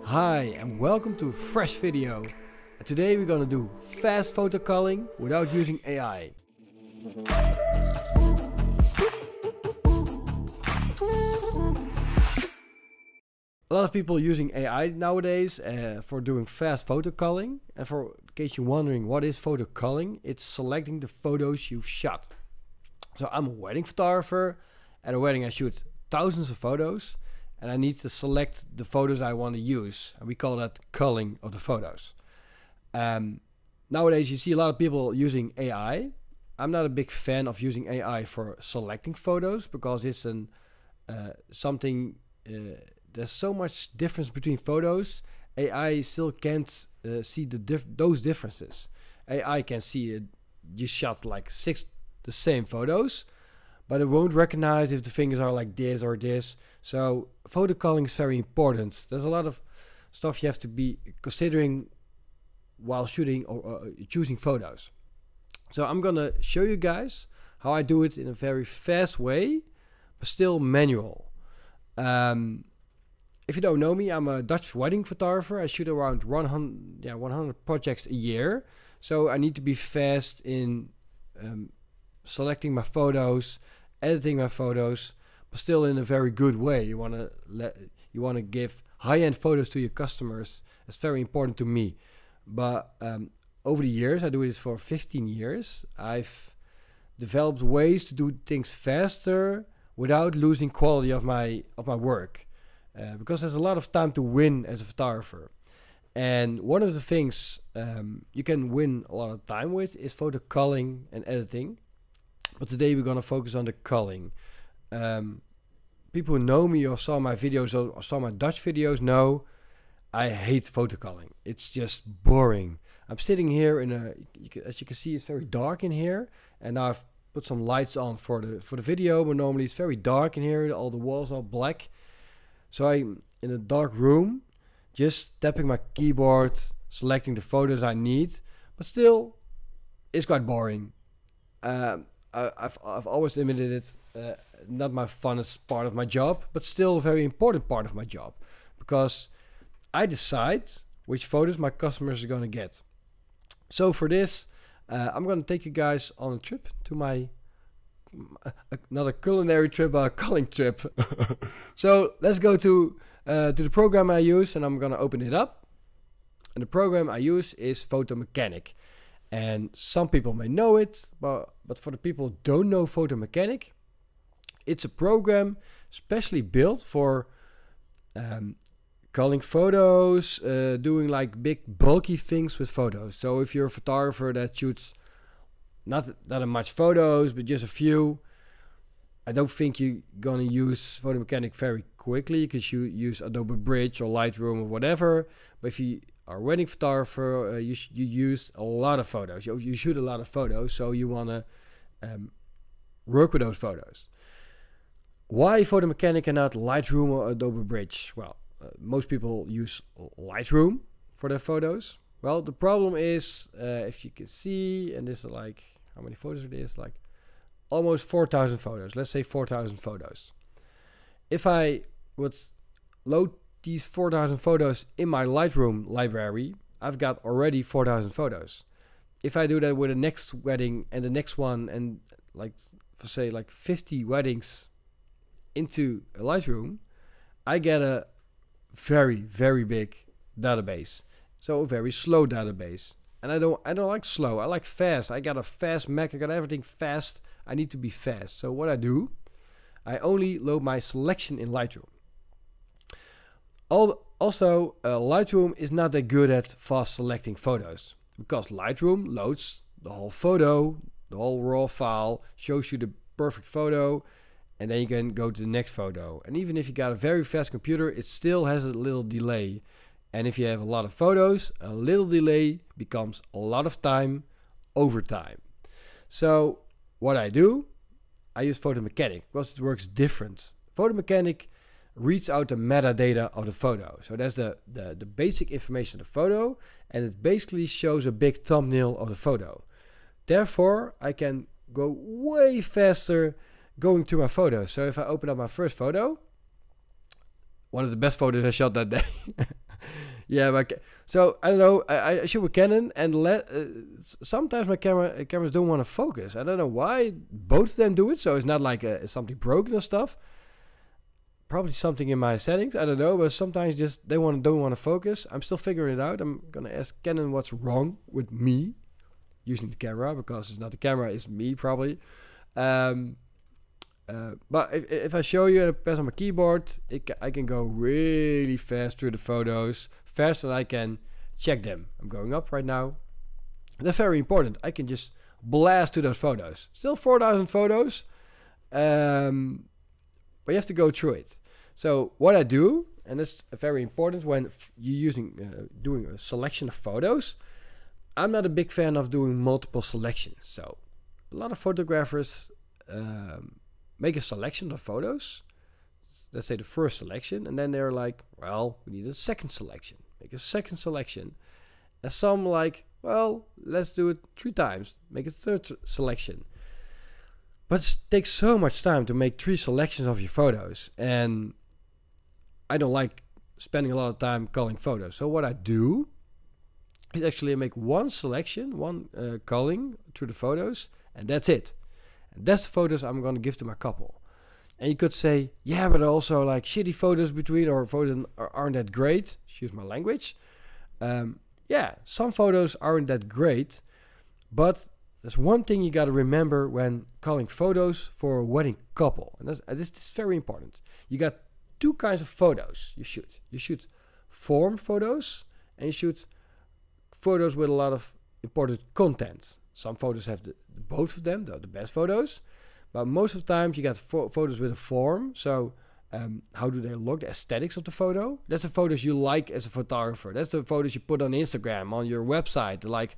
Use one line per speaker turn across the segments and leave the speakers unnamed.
Hi and welcome to a fresh video. And today we're gonna do fast photo culling without using AI. A lot of people using AI nowadays for doing fast photo culling. And in case you're wondering what is photo culling, it's selecting the photos you've shot. So I'm a wedding photographer. At a wedding I shoot thousands of photos and I need to select the photos I want to use. And we call that culling of the photos. Nowadays you see a lot of people using AI. I'm not a big fan of using AI for selecting photos because it's there's so much difference between photos. AI still can't see those differences. AI can see you shot like 6 the same photos, but it won't recognize if the fingers are like this or this. So photo culling is very important. There's a lot of stuff you have to be considering while shooting or choosing photos. So I'm gonna show you guys how I do it in a very fast way, but still manual. If you don't know me, I'm a Dutch wedding photographer. I shoot around 100 projects a year. So I need to be fast in selecting my photos, editing my photos, but still in a very good way. You wanna give high-end photos to your customers. It's very important to me. But over the years, I do this for 15 years. I've developed ways to do things faster without losing quality of my work. Because there's a lot of time to win as a photographer. And one of the things you can win a lot of time with is photo culling and editing. But today we're going to focus on the culling. People who know me or saw my videos or saw my Dutch videos know I hate photo culling. It's just boring. I'm sitting here in as you can see, it's very dark in here. And now I've put some lights on for the video, but normally it's very dark in here. All the walls are black. So I'm in a dark room, just tapping my keyboard, selecting the photos I need, but still, it's quite boring. I've always admitted it, not my funnest part of my job, but still a very important part of my job, because I decide which photos my customers are going to get. So for this, I'm going to take you guys on a trip to another culinary trip, culling trip. So let's go to the program I use, and I'm gonna open it up. And the program I use is Photo Mechanic. And some people may know it, but for the people who don't know Photo Mechanic, it's a program specially built for culling photos, doing like big bulky things with photos. So if you're a photographer that shoots not that much photos, but just a few, I don't think you're gonna use Photo Mechanic very quickly. You could use Adobe Bridge or Lightroom or whatever. But if you are a wedding photographer, you use a lot of photos. You shoot a lot of photos, so you wanna work with those photos. Why Photo Mechanic and not Lightroom or Adobe Bridge? Well, most people use Lightroom for their photos. Well, the problem is, if you can see, and this is like, how many photos it is? Like almost 4,000 photos. Let's say 4,000 photos. If I would load these 4,000 photos in my Lightroom library, I've got already 4,000 photos. If I do that with the next wedding and the next one, and like, for say like 50 weddings into a Lightroom, I get a very, very big database. So a very slow database. And I don't like slow, I like fast. I got a fast Mac, I got everything fast. I need to be fast. So what I do, I only load my selection in Lightroom. Also, Lightroom is not that good at fast selecting photos, because Lightroom loads the whole photo, the whole raw file, shows you the perfect photo, and then you can go to the next photo. And even if you got a very fast computer, it still has a little delay. And if you have a lot of photos, a little delay becomes a lot of time over time. So what I do, I use Photo Mechanic because it works different. Photo Mechanic reads out the metadata of the photo. So that's the basic information of the photo, and it basically shows a big thumbnail of the photo. Therefore, I can go way faster going to my photos. So if I open up my first photo, one of the best photos I shot that day. Yeah, so I don't know. I shoot with Canon, and sometimes my cameras don't want to focus. I don't know why. Both of them do it, so it's not like something broken or stuff. Probably something in my settings. I don't know, but sometimes just they don't want to focus. I'm still figuring it out. I'm gonna ask Canon what's wrong with me using the camera, because it's not the camera, it's me probably. But if I show you and I press on my keyboard, I can go really fast through the photos, faster than I can check them. I'm going up right now. That's very important. I can just blast to those photos. Still 4,000 photos, but you have to go through it. So what I do, and that's very important when you're doing a selection of photos, I'm not a big fan of doing multiple selections. So a lot of photographers make a selection of photos, let's say the first selection, and then they're like, well, we need a second selection. Make a second selection. And some like, well, let's do it 3 times. Make a third selection. But it takes so much time to make 3 selections of your photos. And I don't like spending a lot of time culling photos. So what I do is actually make one selection, one culling through the photos, and that's it. And that's the photos I'm going to give to my couple. And you could say, yeah, but also like shitty photos between, or photos aren't that great. Excuse my language. Yeah, some photos aren't that great, but there's one thing you got to remember when culling photos for a wedding couple. And this is very important. You got 2 kinds of photos you shoot. You shoot form photos, and you shoot photos with a lot of important content. Some photos have both of them, the best photos. But most of the time you got photos with a form. So how do they look? The aesthetics of the photo. That's the photos you like as a photographer. That's the photos you put on Instagram, on your website. Like,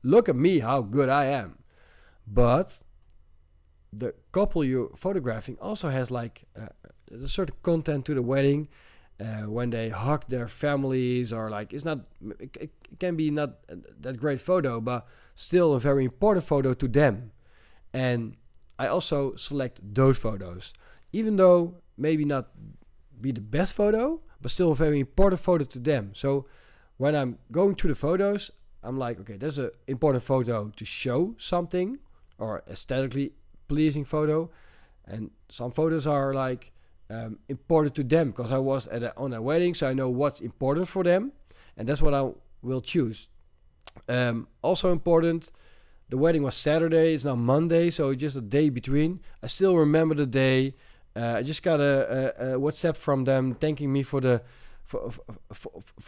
look at me, how good I am. But the couple you're photographing also has like a certain content to the wedding. When they hug their families, or like, it can be not that great photo, but still a very important photo to them. And I also select those photos, even though maybe not be the best photo, but still a very important photo to them. So when I'm going through the photos, I'm like, okay, there's an important photo to show something, or aesthetically pleasing photo. And some photos are like important to them because I was on a wedding, so I know what's important for them, and that's what I will choose. Also important, the wedding was Saturday, it's now Monday, so just a day between. I still remember the day. I just got a WhatsApp from them thanking me for the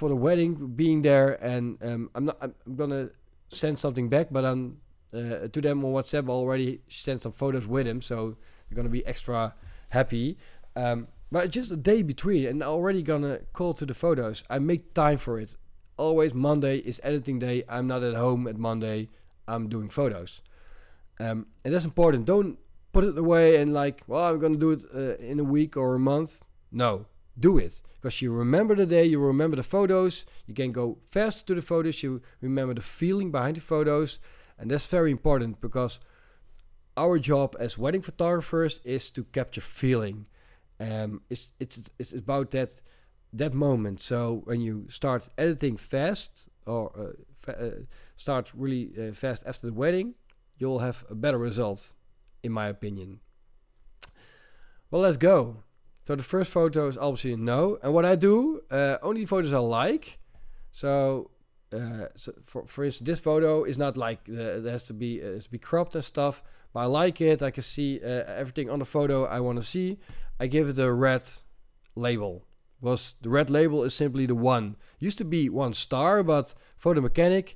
wedding, being there, and I'm gonna send something back, but I'm to them on WhatsApp already sent some photos with him, so they're gonna be extra happy. But just a day between, and already gonna call to the photos. I make time for it. Always Monday is editing day. I'm not at home at Monday. I'm doing photos. And that's important. Don't put it away and like, well, I'm gonna do it in a week or a month. No, do it. Because you remember the day, you remember the photos. You can go fast to the photos. You remember the feeling behind the photos. And that's very important, because our job as wedding photographers is to capture feeling. It's about that moment. So when you start editing fast, or start really fast after the wedding, you'll have a better result, in my opinion. Well, let's go. So the first photo is obviously no, and what I do, only photos I like. So for instance, this photo is not like it has to be cropped and stuff, but I like it. I can see everything on the photo I want to see. I give it a red label, because the red label is simply the 1. Used to be 1 star, but Photo Mechanic,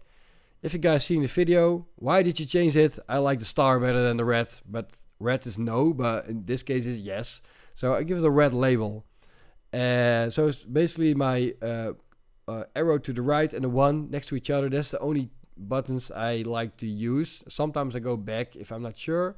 if you guys seen the video, why did you change it? I like the star better than the red, but red is no, but in this case is yes. So I give it a red label. So it's basically my arrow to the right and the 1 next to each other. That's the only buttons I like to use. Sometimes I go back if I'm not sure,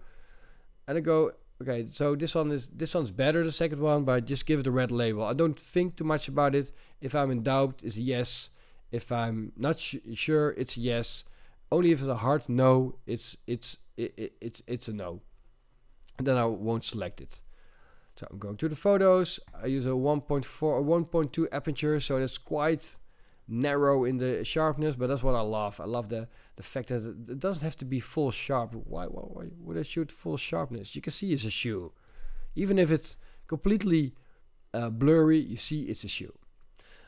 and I go, okay, so this one's better, the second one, but just give it a red label. I don't think too much about it. If I'm in doubt, it's a yes. If I'm not sure, it's a yes. Only if it's a hard no, it's a no. And then I won't select it. So I'm going to the photos. I use a 1.4 or 1.2 aperture, so that's quite narrow in the sharpness, but that's what I love. I love the fact that it doesn't have to be full sharp. Why would I shoot full sharpness? You can see it's a shoe. Even if it's completely blurry, you see it's a shoe.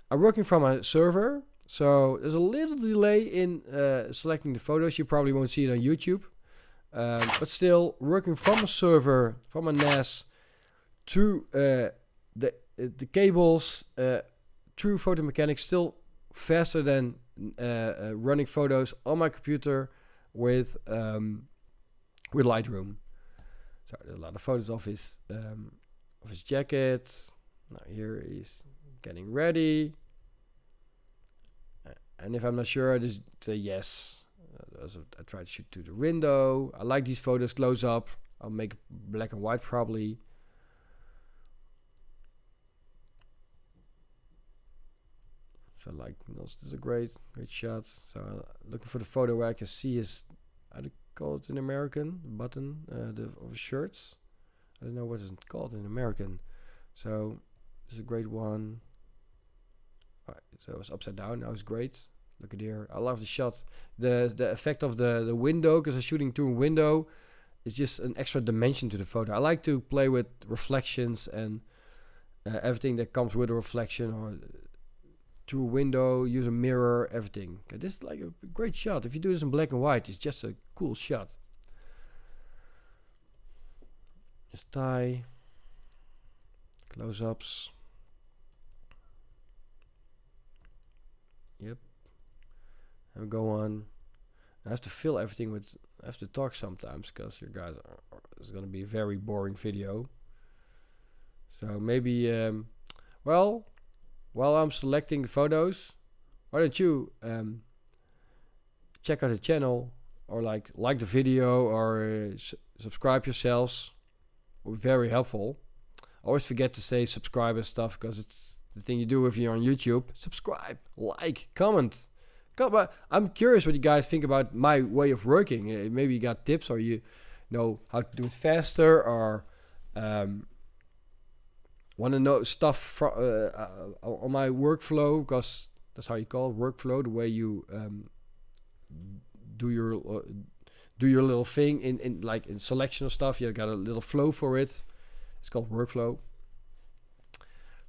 I'm working from a server, so there's a little delay in selecting the photos. You probably won't see it on YouTube. But still, working from a server, from a NAS, through the cables, through photo mechanics, still faster than running photos on my computer with Lightroom. So there's a lot of photos of his jacket. Now here he's getting ready. And if I'm not sure, I just say yes. I try to shoot through the window. I like these photos close up. I'll make black and white probably. So like, this is a great shot. So looking for the photo where I can see his, how do you call it in American? Button of shirts. I don't know what it's called in American. So this is a great one. Alright, so it's upside down. Now it's great. Look at here. I love the shot. The effect of the window, because I'm shooting through a window, is just an extra dimension to the photo. I like to play with reflections and everything that comes with a reflection, or through a window, use a mirror, everything. Okay, this is like a great shot. If you do this in black and white, it's just a cool shot. Just tie. Close-ups. Yep. And go on. I have to fill everything with. I have to talk sometimes because your guys it's going to be a very boring video. So maybe, well, while I'm selecting the photos, why don't you check out the channel, or like the video, or subscribe yourselves. Will be very helpful. Always forget to say subscribe and stuff, because it's the thing you do if you're on YouTube. Subscribe, like, comment. I'm curious what you guys think about my way of working. Maybe you got tips, or you know how to do it faster, or want to know stuff on my workflow, because that's how you call it, workflow, the way you do your little thing in like in selection of stuff. You got a little flow for it. It's called workflow.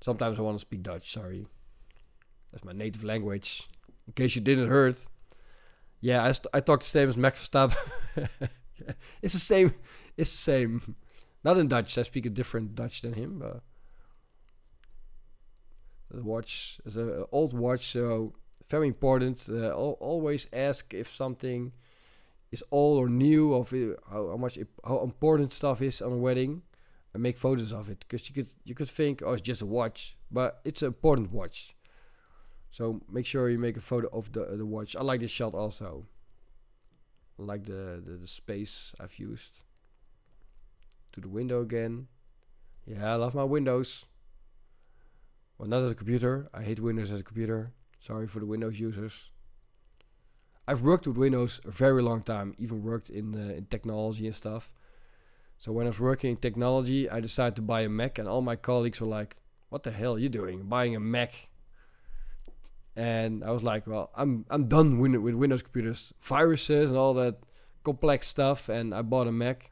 Sometimes I want to speak Dutch, sorry. That's my native language. In case you didn't heard. Yeah, I talk the same as Max Verstappen. It's the same. It's the same. Not in Dutch. I speak a different Dutch than him. But the watch is an old watch, so very important. Always ask if something is old or new, of how important stuff is on a wedding, and make photos of it, because you could think, oh, it's just a watch, but it's an important watch. So make sure you make a photo of the watch. I like this shot also. I like the space I've used. To the window again. Yeah, I love my windows. Well, not as a computer. I hate Windows as a computer. Sorry for the Windows users. I've worked with Windows a very long time. Even worked in technology and stuff. So when I was working in technology, I decided to buy a Mac, and all my colleagues were like, "What the hell are you doing? Buying a Mac?" And I was like, "Well, I'm done with Windows computers, viruses and all that complex stuff." And I bought a Mac.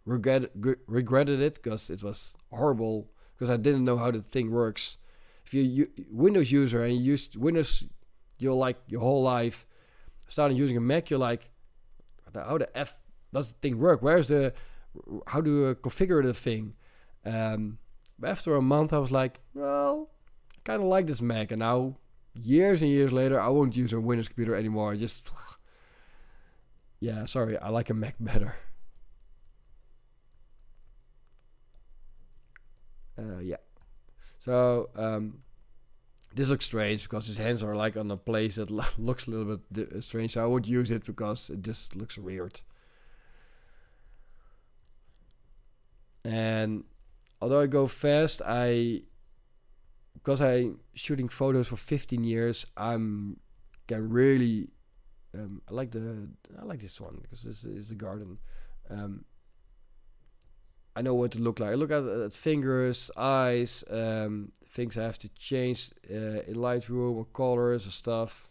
Regretted it, because it was horrible, because I didn't know how the thing works. If you're Windows user and you used Windows your whole life, starting using a Mac, you're like, how the F does the thing work? How do you configure the thing? But after a month, I was like, well, I kind of like this Mac. And now, years and years later, I won't use a Windows computer anymore. Yeah, sorry, I like a Mac better. Yeah. So, this looks strange, because his hands are like on a place that looks a little bit strange. So I won't use it, because it just looks weird. And although I go fast, because I'm shooting photos for 15 years, I like this one, because this is the garden. I know what to look like. I look at fingers, eyes, things I have to change in Lightroom, or colors and stuff.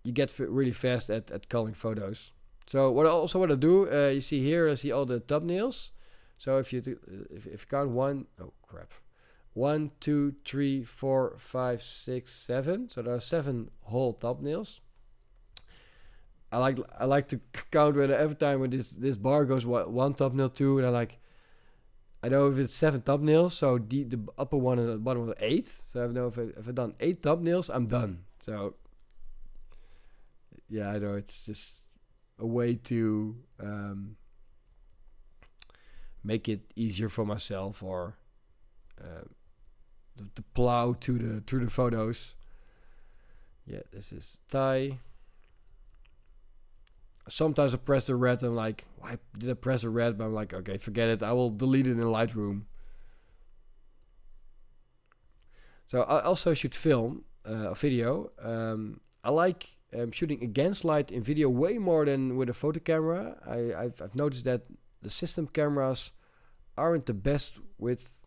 You get really fast at culling photos. So what I do, you see here, I see all the thumbnails. So if you count 1, 2, 3, 4, 5, 6, 7. So there are 7 whole thumbnails. I like to count every time when this bar goes 1 thumbnail, 2, and I know if it's 7 thumbnails. So the upper one and the bottom one 8. So I know if I've done 8 thumbnails, I'm done. So yeah, I know it's just a way to make it easier for myself, or to plow through the photos. Yeah, this is Thai. Sometimes I press the red and I'm like, why did I press the red? But I'm like, okay, forget it. I will delete it in Lightroom. So I also should film a video. I like shooting against light in video way more than with a photo camera. I've noticed that the system cameras aren't the best with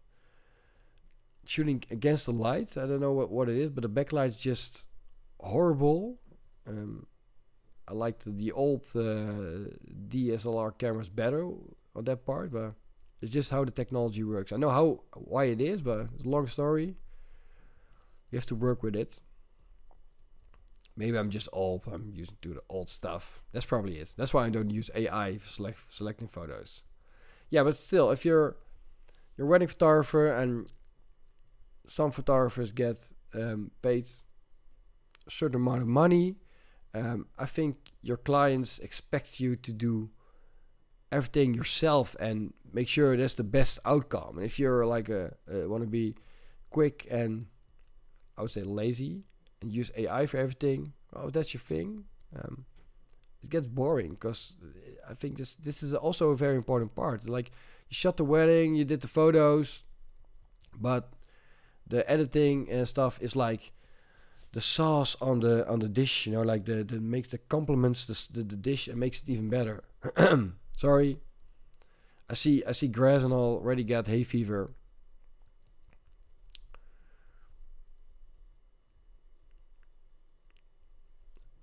shooting against the light. I don't know what it is, but the backlight's just horrible. I liked the old DSLR cameras better on that part, but it's just how the technology works. I know why it is, but it's a long story. You have to work with it. Maybe I'm just old. I'm used to the old stuff. That's probably it. That's why I don't use AI for selecting photos. Yeah, but still, if you're a wedding photographer, and some photographers get paid a certain amount of money, I think your clients expect you to do everything yourself and make sure that's the best outcome. And if you're like want to be quick and I would say lazy and use AI for everything, well, if that's your thing, it gets boring, because I think this is also a very important part. Like, you shot the wedding, you did the photos, but the editing and stuff is like the sauce on the dish, you know, like the makes the complements the dish and makes it even better. Sorry, I see grass and already got hay fever.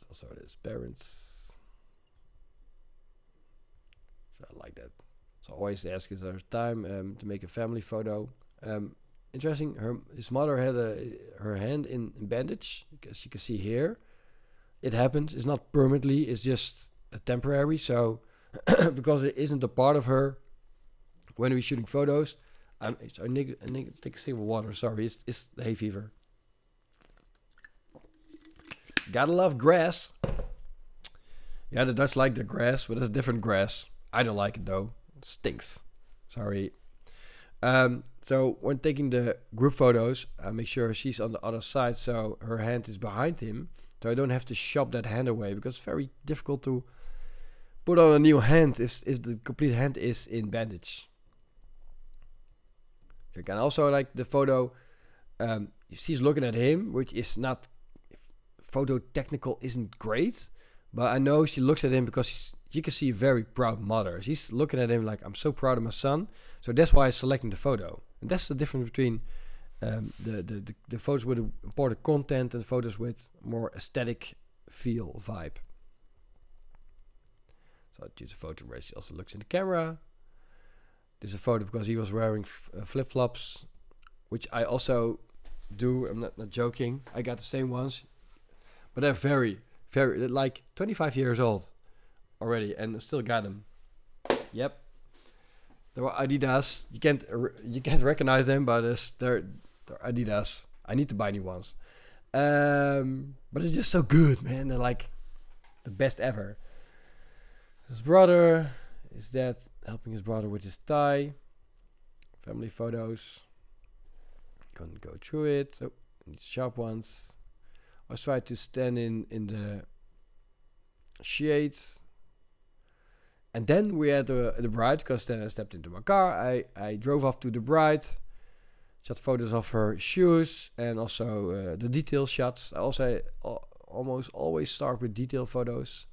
Also, there's parents. So I like that. So always ask, is there time to make a family photo? Interesting. His mother had her hand in bandage, as you can see here. It happens. It's not permanently. It's just a temporary. So because it isn't a part of her when we're shooting photos, I take a sip of water. Sorry, it's the hay fever. Gotta love grass. Yeah, the Dutch like the grass, but it's a different grass. I don't like it though. It stinks. Sorry. So when taking the group photos, I make sure she's on the other side, so her hand is behind him, so I don't have to shove that hand away, because it's very difficult to put on a new hand if the complete hand is in bandage. You can also like the photo. She's looking at him, which is not photo technical, isn't great, but I know she looks at him because you can see a very proud mother. She's looking at him like, I'm so proud of my son. So that's why I'm selecting the photo. And that's the difference between the photos with important content and photos with more aesthetic feel vibe. So I choose a photo where she also looks in the camera. This is a photo because he was wearing flip-flops, which I also do. I'm not joking. I got the same ones, but they're very, like 25 years old already, and still got them. Yep. They were Adidas. You can't recognize them, but they're Adidas. I need to buy new ones. But it's just so good, man. They're like the best ever. His brother is that helping his brother with his tie. Family photos. Gonna go through it. Oh, these sharp ones. I try to stand in the shades. And then we had the bride, because then I stepped into my car. I drove off to the bride, shot photos of her shoes, and also the detail shots. I also almost always start with detail photos.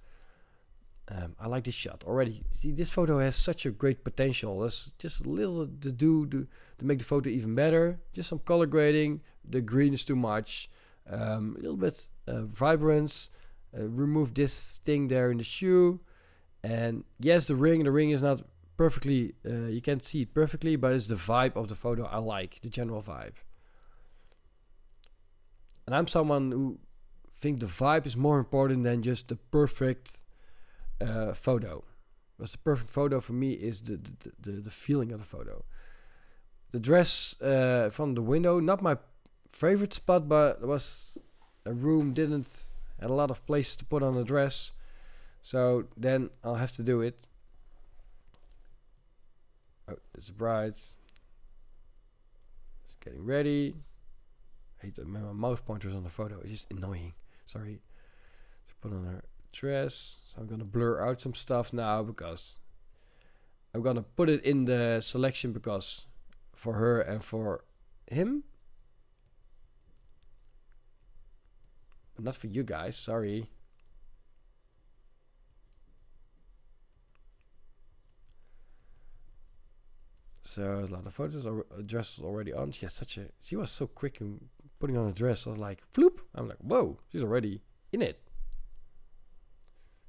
I like this shot already. See, this photo has such a great potential. There's just a little to do to make the photo even better. Just some color grading. The green is too much. A little bit vibrance. Remove this thing there in the shoe. And yes, the ring is not perfectly, you can't see it perfectly, but it's the vibe of the photo I like, the general vibe. And I'm someone who think the vibe is more important than just the perfect photo. Because the perfect photo for me is the feeling of the photo. The dress from the window, not my favorite spot, but it was a room, had a lot of places to put on the dress. So then I'll have to do it. Oh, there's the bride. Just getting ready. I hate that my mouse pointer's on the photo. It's just annoying. Sorry. Let's put on her dress. So I'm gonna blur out some stuff now because I'm gonna put it in the selection because for her and for him. But not for you guys. Sorry. So a lot of photos, dress was already on. She was so quick in putting on a dress. I was like, floop. I'm like, whoa, she's already in it.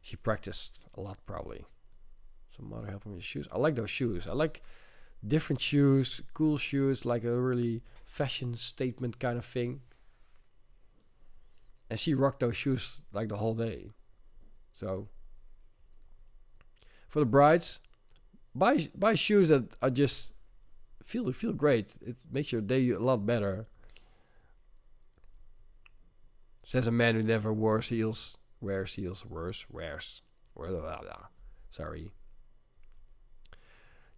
She practiced a lot probably. Some mother helping me with shoes. I like those shoes. I like different shoes, cool shoes, like a really fashion statement kind of thing. And she rocked those shoes like the whole day. So for the brides, buy shoes that are just feel great. It makes your day a lot better. Says a man who never wears heels. Sorry.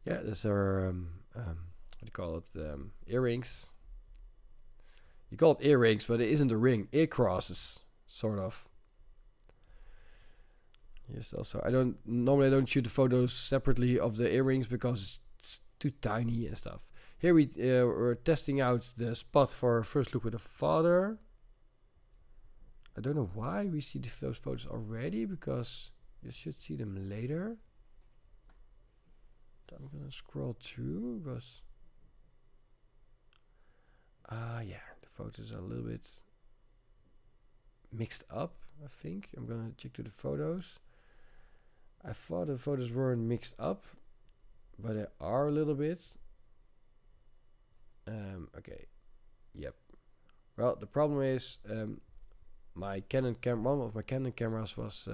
Yeah, there's our what do you call it? Earrings. You call it earrings, but it isn't a ring. Ear crosses, sort of. Yes, also I don't shoot the photos separately of the earrings because it's too tiny and stuff. Here we're testing out the spot for our first look with the father. I don't know why we see those photos already because you should see them later. I'm gonna scroll through because yeah, the photos are a little bit mixed up. I think I'm gonna check to the photos. I thought the photos weren't mixed up, but they are a little bit. Okay, yep. Well, the problem is my Canon one of my Canon cameras was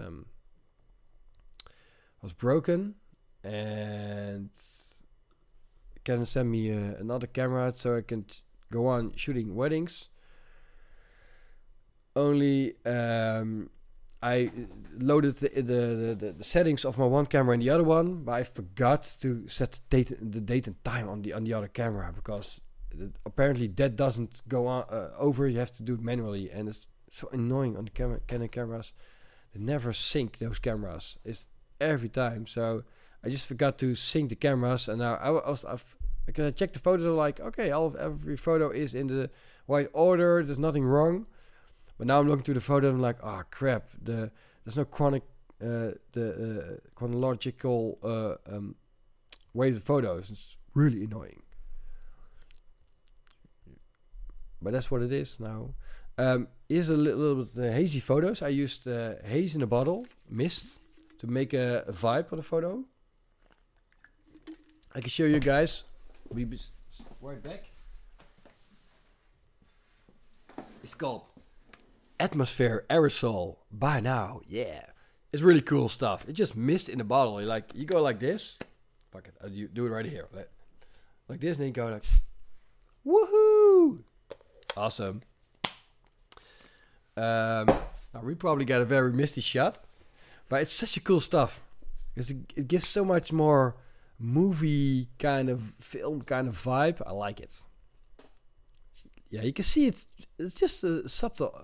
broken, and Canon sent me another camera so I can go on shooting weddings. Only I loaded the settings of my one camera in the other one, but I forgot to set the date and time on the other camera because apparently that doesn't go on over. You have to do it manually, and it's so annoying on the Canon cameras. They never sync those cameras. It's every time. So I just forgot to sync the cameras, and now because I checked the photos, I'm like, okay, every photo is in the right order. There's nothing wrong. But now I'm looking through the photo and I'm like, oh crap, there's no chronological way of the photos. It's really annoying. But that's what it is now. Here's a little bit hazy photos. I used haze in a bottle, mist, to make a vibe of the photo. I can show you guys. We'll be right back. It's called Atmosphere Aerosol by now. Yeah, it's really cool stuff. It's just mist in a bottle. You go like this. Fuck it, you do it right here. Like this, and then you go like, woohoo! Awesome. Now we probably got a very misty shot, but it's such a cool stuff because it gives so much more movie kind of film kind of vibe. I like it. Yeah, you can see it's just a subtle,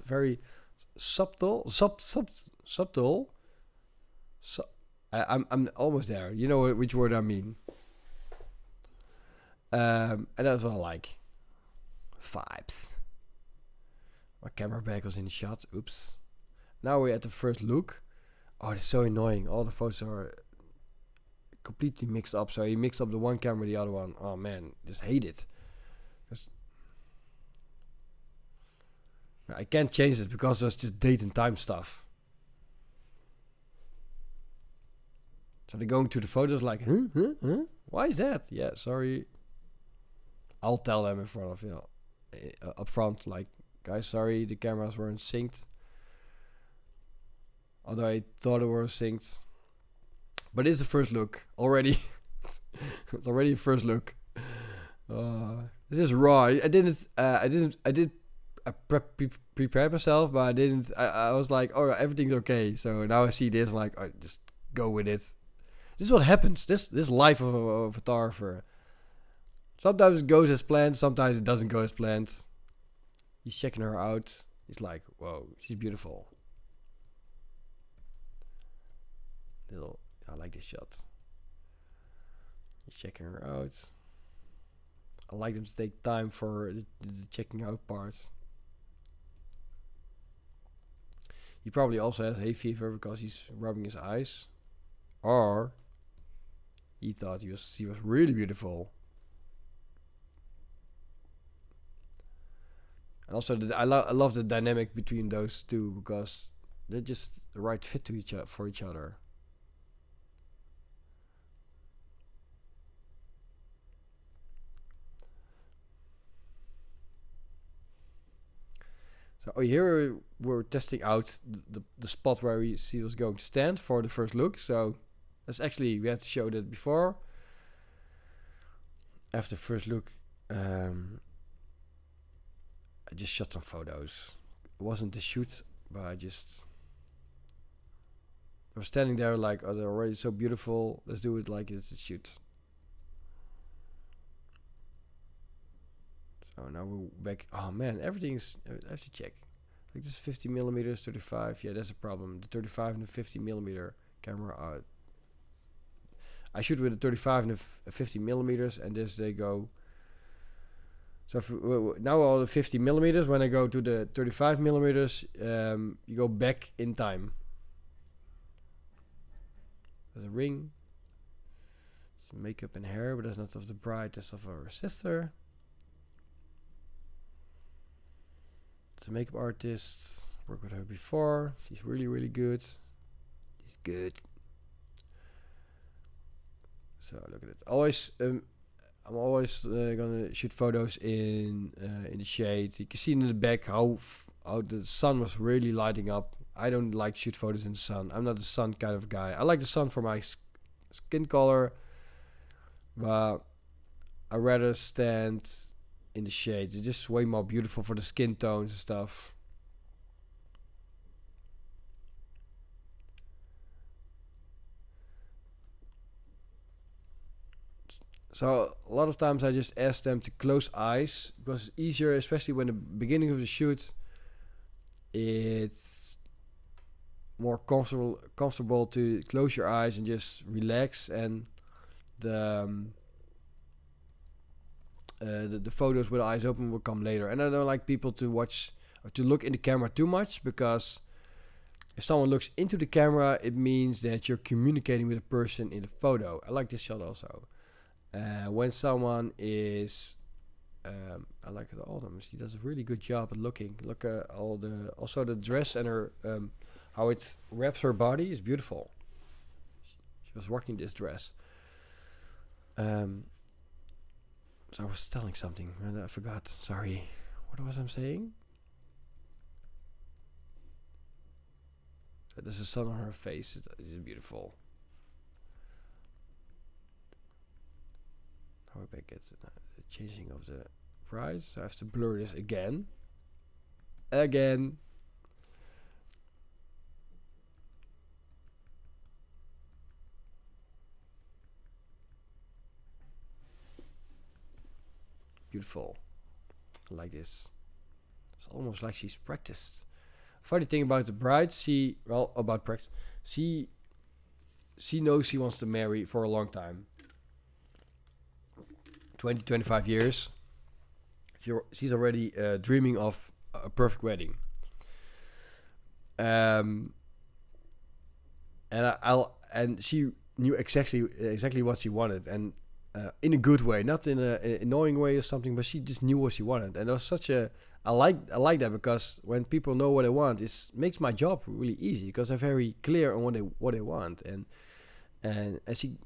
very subtle. I'm almost there. You know which word I mean. And that's what I like. Vibes. My camera bag was in the shot. Oops. Now we're at the first look. Oh, it's so annoying. All the photos are completely mixed up. So he mixed up the one camera with the other one. Oh man, just hate it. I can't change it because there's just date and time stuff. So they're going to the photos like, huh? Why is that? Yeah, sorry. I'll tell them in front of you, up front, like, guys, sorry, the cameras weren't synced. Although I thought it were synced. But it's the first look already. It's already a first look. This is raw. I did prepare myself, but I didn't. I was like, oh, everything's okay. So now I see this, like, I just go with it. This is what happens. This life of a photographer. Sometimes it goes as planned. Sometimes it doesn't go as planned. He's checking her out. He's like, whoa, she's beautiful. I like this shot. He's checking her out. I like them to take time for the checking out parts. He probably also has hay fever because he's rubbing his eyes. Or he thought she was really beautiful. And also, I love the dynamic between those two because they're just the right fit to for each other. So here we're testing out the spot where she was going to stand for the first look. So that's actually, we had to show that before. After the first look, I just shot some photos. It wasn't the shoot, but I was standing there like, oh, they're already so beautiful. Let's do it like it's a shoot. So now we're back. Oh man, everything's, I have to check. Like this 50 millimeters, 35. Yeah, that's a problem. The 35 and the 50 millimeter camera are. I shoot with a 35 and a 50 millimeters, and this they go. So now all the 50 millimeters. When I go to the 35 millimeters, you go back in time. There's a ring. Some makeup and hair, but that's not of the bride. That's of her sister. It's a makeup artist. Worked with her before. She's really, really good. She's good. So look at it. Always, I'm always gonna shoot photos in the shade. You can see in the back how the sun was really lighting up. I don't like shoot photos in the sun. I'm not a sun kind of guy. I like the sun for my skin color, but I rather stand in the shade. It's just way more beautiful for the skin tones and stuff. So a lot of times I just ask them to close eyes because it's easier, especially when the beginning of the shoot, it's more comfortable to close your eyes and just relax, and the photos with eyes open will come later. And I don't like people to watch or to look in the camera too much, because if someone looks into the camera, it means that you're communicating with a person in the photo. I like this shot also. When someone is, I like it all of them. She does a really good job at looking. Look at also the dress and her, how it wraps her body is beautiful. She was rocking this dress. So I was telling something and I forgot. Sorry. What was I saying? There's a sun on her face. It is beautiful. How do I get the changing of the price? So I have to blur this again. Again. Beautiful. I like this. It's almost like she's practiced. Funny thing about the bride, she knows she wants to marry for a long time. 20-25 years. She's already dreaming of a perfect wedding. and she knew exactly what she wanted, and in a good way, not in a annoying way or something, but she just knew what she wanted, and it was such a I like that, because when people know what they want, it makes my job really easy, because they're very clear on what they want, and she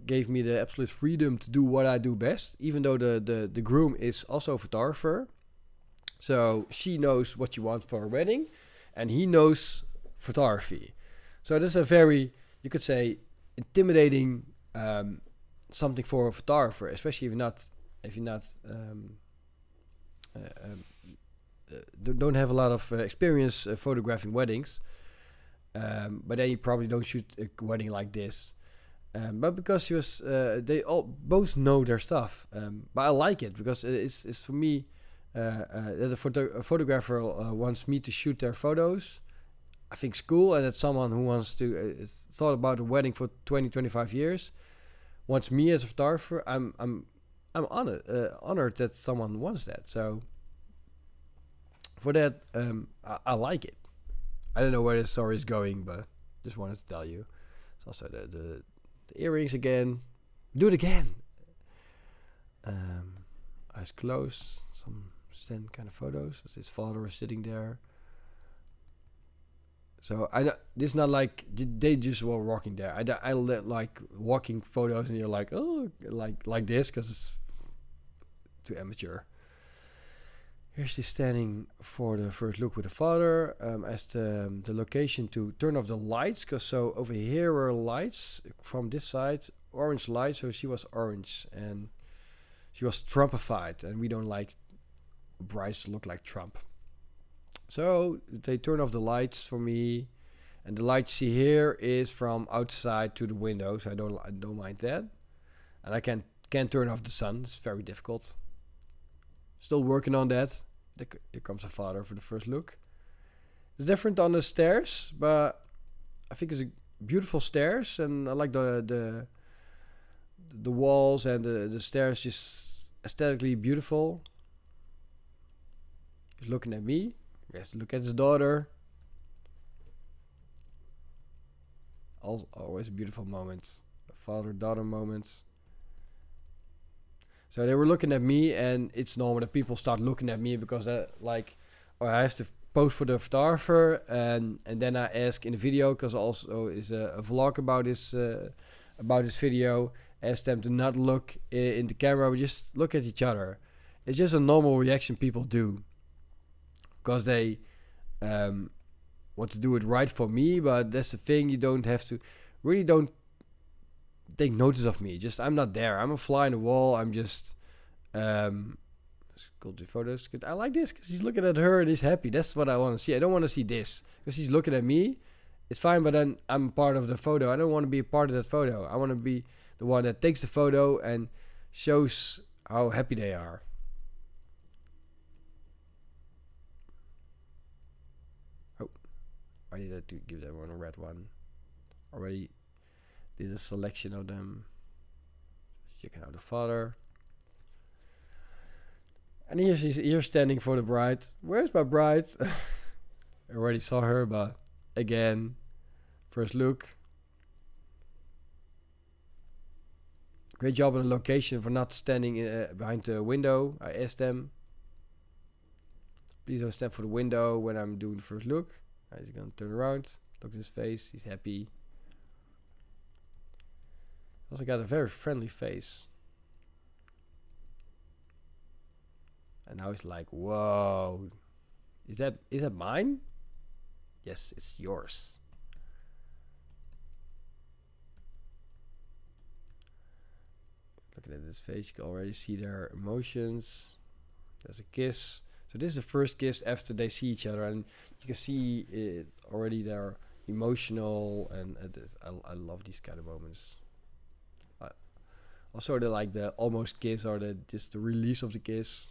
gave me the absolute freedom to do what I do best, even though the groom is also a photographer. So she knows what she wants for a wedding, and he knows photography. So this is a very, you could say, intimidating something for a photographer, especially if you're not don't have a lot of experience photographing weddings. But then you probably don't shoot a wedding like this. But because she was, they all both know their stuff. But I like it, because it's for me, that a photographer wants me to shoot their photos. I think it's cool, and that someone who wants to thought about a wedding for 20-25 years wants me as a photographer. I'm honored that someone wants that. So for that, I like it. I don't know where the story is going, but just wanted to tell you. It's also the earrings again. Do it again. Eyes closed. Some stand kind of photos. His father is sitting there. So I know this is not like they just were walking there. I like walking photos, and you're like, oh, like this, because it's too amateur. Here she's standing for the first look with the father, as the location to turn off the lights, because so over here were lights from this side, orange lights, so she was orange, and she was Trumpified, and we don't like brides to look like Trump. So they turn off the lights for me, and the light you see here is from outside to the window, so I don't mind that. And I can't turn off the sun. It's very difficult. Still working on that. Here comes the father for the first look. It's different on the stairs, but I think it's a beautiful stairs, and I like the walls and the stairs, just aesthetically beautiful. He's looking at me. He has to look at his daughter. Always beautiful moments. Father-daughter moments. So they were looking at me, and it's normal that people start looking at me, because I have to pose for the photographer, and then I ask in the video, because also is a vlog about this video, ask them to not look in the camera, but just look at each other. It's just a normal reaction people do, because they want to do it right for me, but that's the thing, you don't have to, really don't take notice of me. Just, I'm not there. I'm a fly in the wall. I'm just, cool to photos. I like this, because he's looking at her and he's happy. That's what I want to see. I don't want to see this, because he's looking at me. It's fine, but then I'm part of the photo. I don't want to be a part of that photo. I want to be the one that takes the photo and shows how happy they are. I needed to give them one a red one. Already did a selection of them. Checking out the father. And here standing for the bride. Where's my bride? I already saw her, but again, first look. Great job on the location for not standing behind the window. I asked them, please don't stand for the window when I'm doing the first look. He's gonna turn around, look at his face, he's happy. Also got a very friendly face. And now he's like, whoa. Is that mine? Yes, it's yours. Looking at his face, you can already see their emotions. There's a kiss. So this is the first kiss after they see each other, and you can see it already they're emotional, and I love these kind of moments. Also the almost kiss, or just the release of the kiss.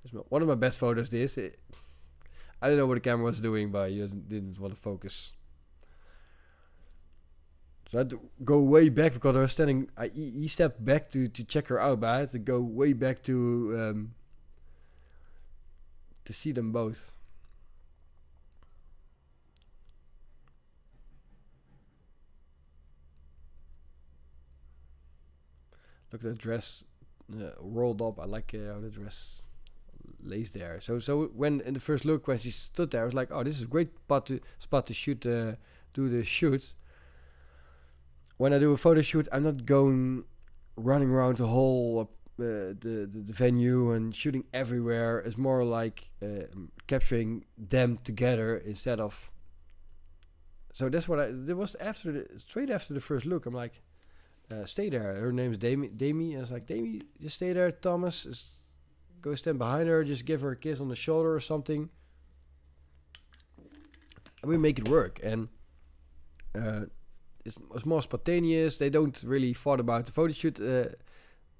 It's one of my best photos. I don't know what the camera was doing, but you didn't want to focus. So I had to go way back, because I was standing. He stepped back to check her out, but I had to go way back to see them both. Look at the dress rolled up. I like how the dress lays there. So when in the first look when she stood there, I was like, oh, this is a great spot to shoot do the shoot. When I do a photo shoot, I'm not going running around the whole the venue and shooting everywhere. It's more like capturing them together instead of. So that's what there was straight after the first look. I'm like, stay there. Her name's Demi. I was like, Demi, just stay there. Thomas, go stand behind her. Just give her a kiss on the shoulder or something. And we make it work. And it's more spontaneous. They don't really thought about the photo shoot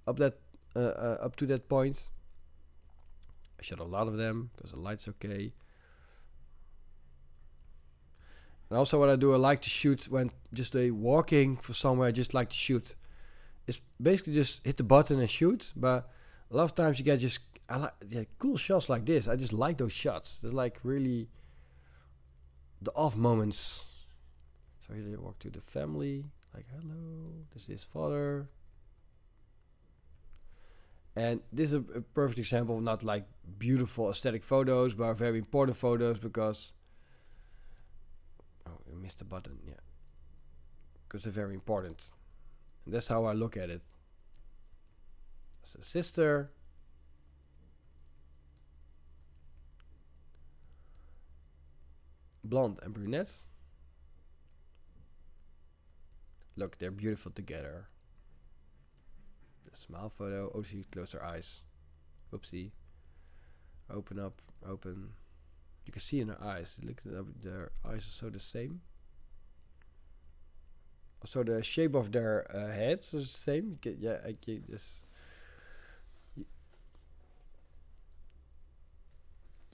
up to that point. I shot a lot of them because the light's okay. And also what I do, I like to shoot when just walking for somewhere. I just like to shoot. It's basically just hit the button and shoot. But a lot of times you get cool shots like this. I just like those shots. There's like really the off moments. So here they walk to the family. Like, hello, this is his father. And this is a perfect example of not like beautiful aesthetic photos, but very important photos because... Oh, I missed the button, yeah. Because they're very important. And that's how I look at it. That's a sister. Blonde and brunette. Look, they're beautiful together. The smile photo. Oh, she closed her eyes. Oopsie. Open up, open. You can see in her eyes. Look, their eyes are so the same. Also, the shape of their heads is the same. You get, yeah, I get this. You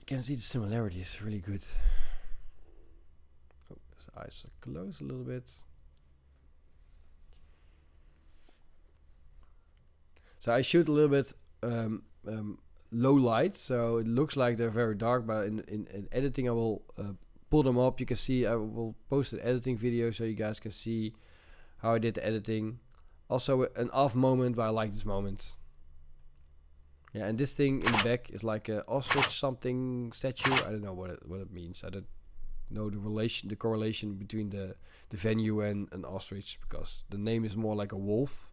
can see the similarities. Really good. Oh, his eyes are closed a little bit. So I shoot a little bit low light, so it looks like they're very dark, but in editing I will pull them up. You can see I will post an editing video so you guys can see how I did the editing. Also an off moment, but I like this moment. Yeah, and this thing in the back is like a ostrich something statue. I don't know what it means. I don't know the correlation between the venue and an ostrich, because the name is more like a wolf.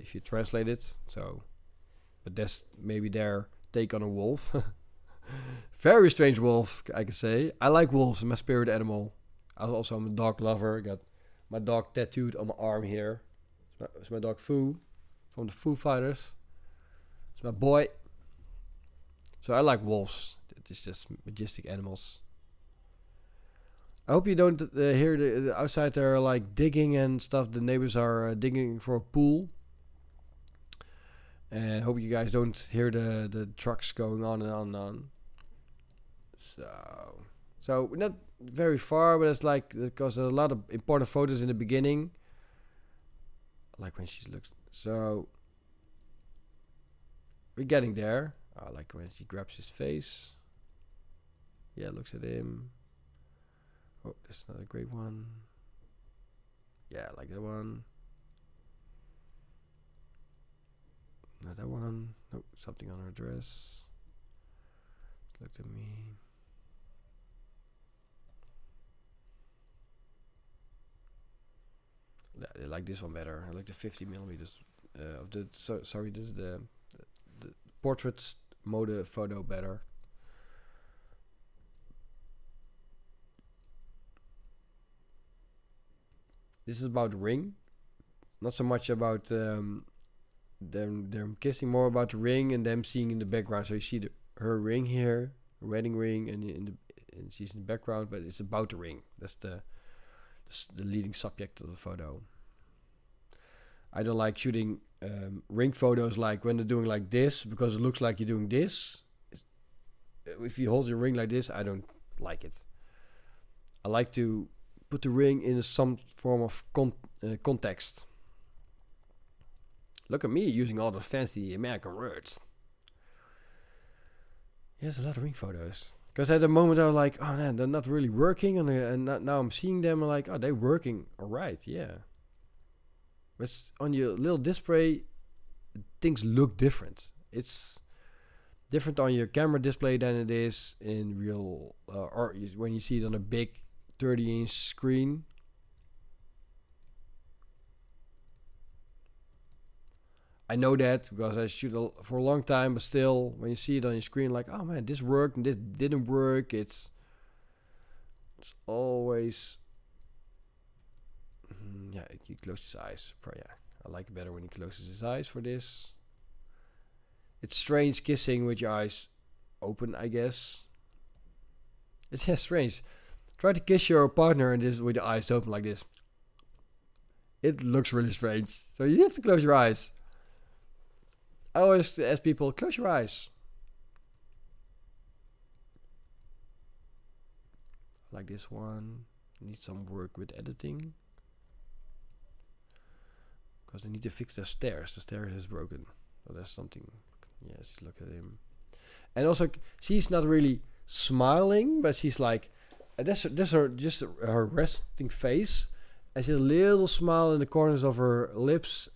If you translate it, so, but that's maybe their take on a wolf. Very strange wolf, I can say. I like wolves, my spirit animal. I'm a dog lover. I got my dog tattooed on my arm here. It's my dog Foo, from the Foo Fighters. It's my boy. So I like wolves. It's just majestic animals. I hope you don't hear the outside there like digging and stuff. The neighbors are digging for a pool. And hope you guys don't hear the trucks going on and on and on. So we're not very far, but it's like, because there's a lot of important photos in the beginning. Like when she looks. So we're getting there. I like when she grabs his face. Yeah, looks at him. Oh, that's not a great one. Yeah, I like that one. Not that one. Nope, something on her dress. Looked at me. I like this one better. I like the 50 millimeters of the. Sorry, this is the portrait mode photo better. This is about ring, not so much about them kissing, more about the ring and them seeing in the background. So you see her ring here, her wedding ring, and she's in the background, but it's about the ring. That's the leading subject of the photo. I don't like shooting ring photos like when they're doing like this, because it looks like you're doing this. If you hold your ring like this, I don't like it. I like to put the ring in some form of context. Look at me using all those fancy American words. Yes, a lot of ring photos. Because at the moment I was like, oh man, they're not really working, and now I'm seeing them, and like, oh, they're working, all right, yeah. But on your little display, things look different. It's different on your camera display than it is in real, or when you see it on a big 30-inch screen. I know that because I shoot for a long time, but still, when you see it on your screen, like, oh man, this worked and this didn't work. It's always, yeah, he closes his eyes. Yeah, I like it better when he closes his eyes for this. It's strange kissing with your eyes open, I guess. It's just strange. Try to kiss your partner and this with your eyes open like this. It looks really strange. So you have to close your eyes. I always ask people, close your eyes. Like this one. Need some work with editing. Because they need to fix the stairs. The stairs is broken. So there's something. Yes, look at him. And also, she's not really smiling, but she's like, that's her resting face. And she has a little smile in the corners of her lips.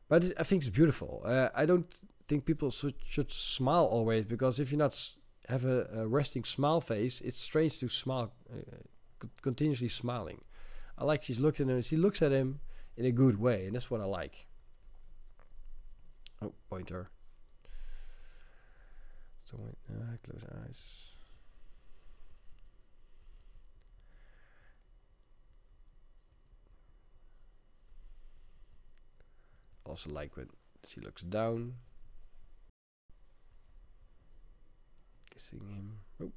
But I think it's beautiful. I don't think people should smile always, because if you not have a resting smile face, it's strange to smile, continuously smiling. I like she's looked at him. She looks at him in a good way, and that's what I like. Oh, pointer. So close eyes. Also like when she looks down. Kissing him. Oh.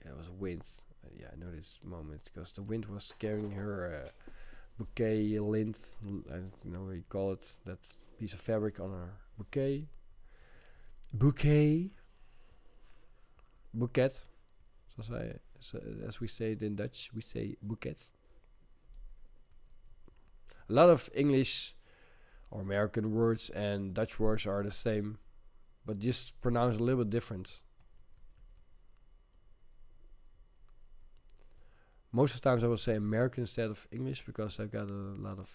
Yeah, it was a wind. Yeah, I know this moment because the wind was carrying her bouquet lint. I don't know what you call it. That piece of fabric on her bouquet. Bouquet. Bouquet. So as we say it in Dutch, we say bouquet. A lot of English or American words and Dutch words are the same, but just pronounced a little bit different. Most of the times I will say American instead of English because I've got a lot of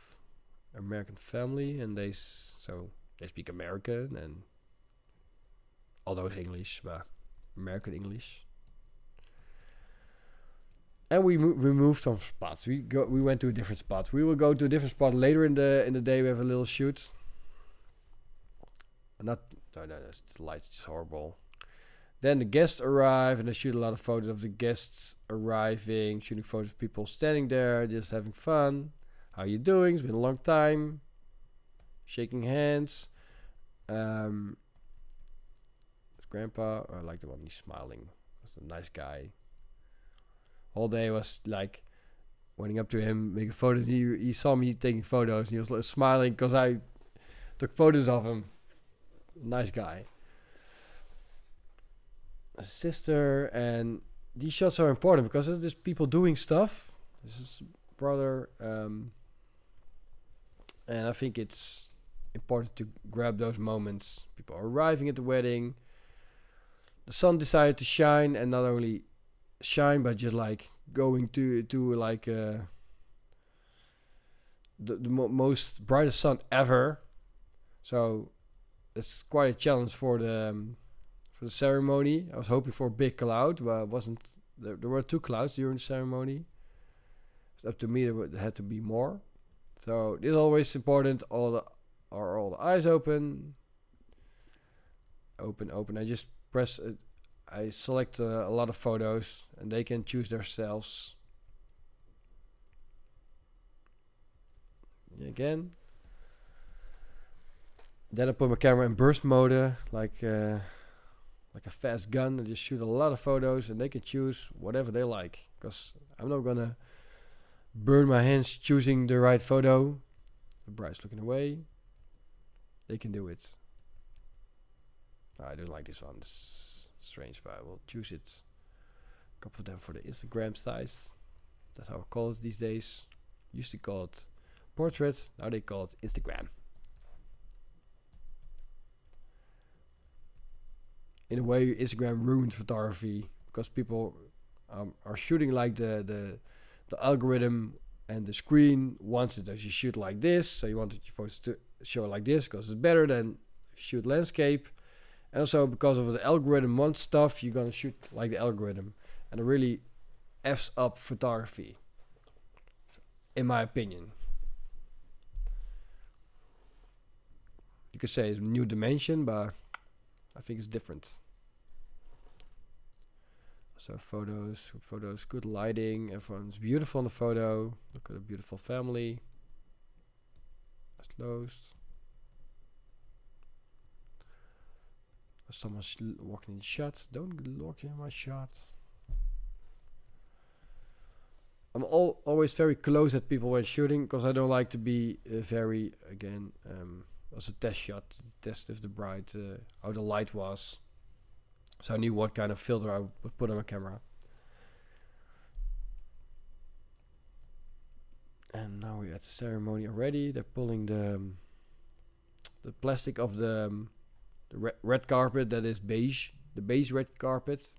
American family, and they speak American, and although it's English, but American English. And we moved some spots. We went to a different spot. We will go to a different spot later in the day. We have a little shoot. No, the light's just horrible. Then the guests arrive, and I shoot a lot of photos of the guests arriving, shooting photos of people standing there, just having fun. How you doing? It's been a long time. Shaking hands. It's Grandpa. I like the one he's smiling. He's a nice guy. All day was like went up to him, making photos. He saw me taking photos, and he was like smiling because I took photos of him. Nice guy. A sister, and these shots are important because there's just people doing stuff. This is brother, and I think it's important to grab those moments. People are arriving at the wedding. The sun decided to shine, and not only shine, but just like going to like the most brightest sun ever. So it's quite a challenge for the ceremony. I was hoping for a big cloud, but it wasn't. There were 2 clouds during the ceremony. It's up to me. There had to be more. So this is always important. All the eyes open. Open. I just press it. I select a lot of photos, and they can choose themselves. Again. Then I put my camera in burst mode, like a fast gun, and just shoot a lot of photos, and they can choose whatever they like. Because I'm not gonna burn my hands choosing the right photo. The bride's looking away. They can do it. I don't like this one. It's strange, but I will choose it. A couple of them for the Instagram size. That's how I call it these days. Used to call it portraits. Now they call it Instagram. in a way, Instagram ruined photography because people are shooting like the algorithm and the screen wants it as you shoot like this. So you want your photos to show like this because it's better than shoot landscape. And also because of the algorithm wants stuff, you're gonna shoot like the algorithm, and it really f's up photography, in my opinion. You could say it's a new dimension, but I think it's different. So photos, good lighting, everyone's beautiful in the photo. Look at a beautiful family. It's closed. Someone's walking in the shot. Don't walk in my shot. I'm always very close at people when shooting because I don't like to be very, again, as a test shot, test if the bright, how the light was. So I knew what kind of filter I would put on my camera. And now we're at the ceremony already. They're pulling the plastic of the red carpet that is beige, the beige red carpet.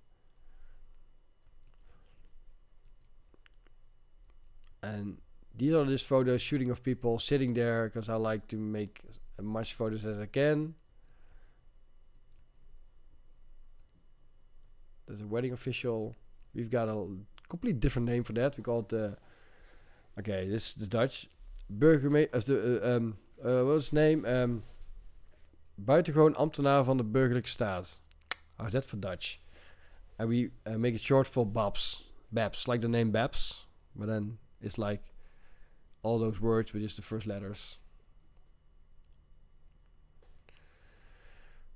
And these are just photos shooting of people sitting there because I like to make as much photos as I can. There's a wedding official. We've got a complete different name for that. We call it the... Okay, this is Dutch. Burgemeester... what was his name? Buitengewoon ambtenaar van de burgerlijke staat. How's that for Dutch? And we make it short for Babs. Babs, like the name Babs. But then it's like all those words with just the first letters.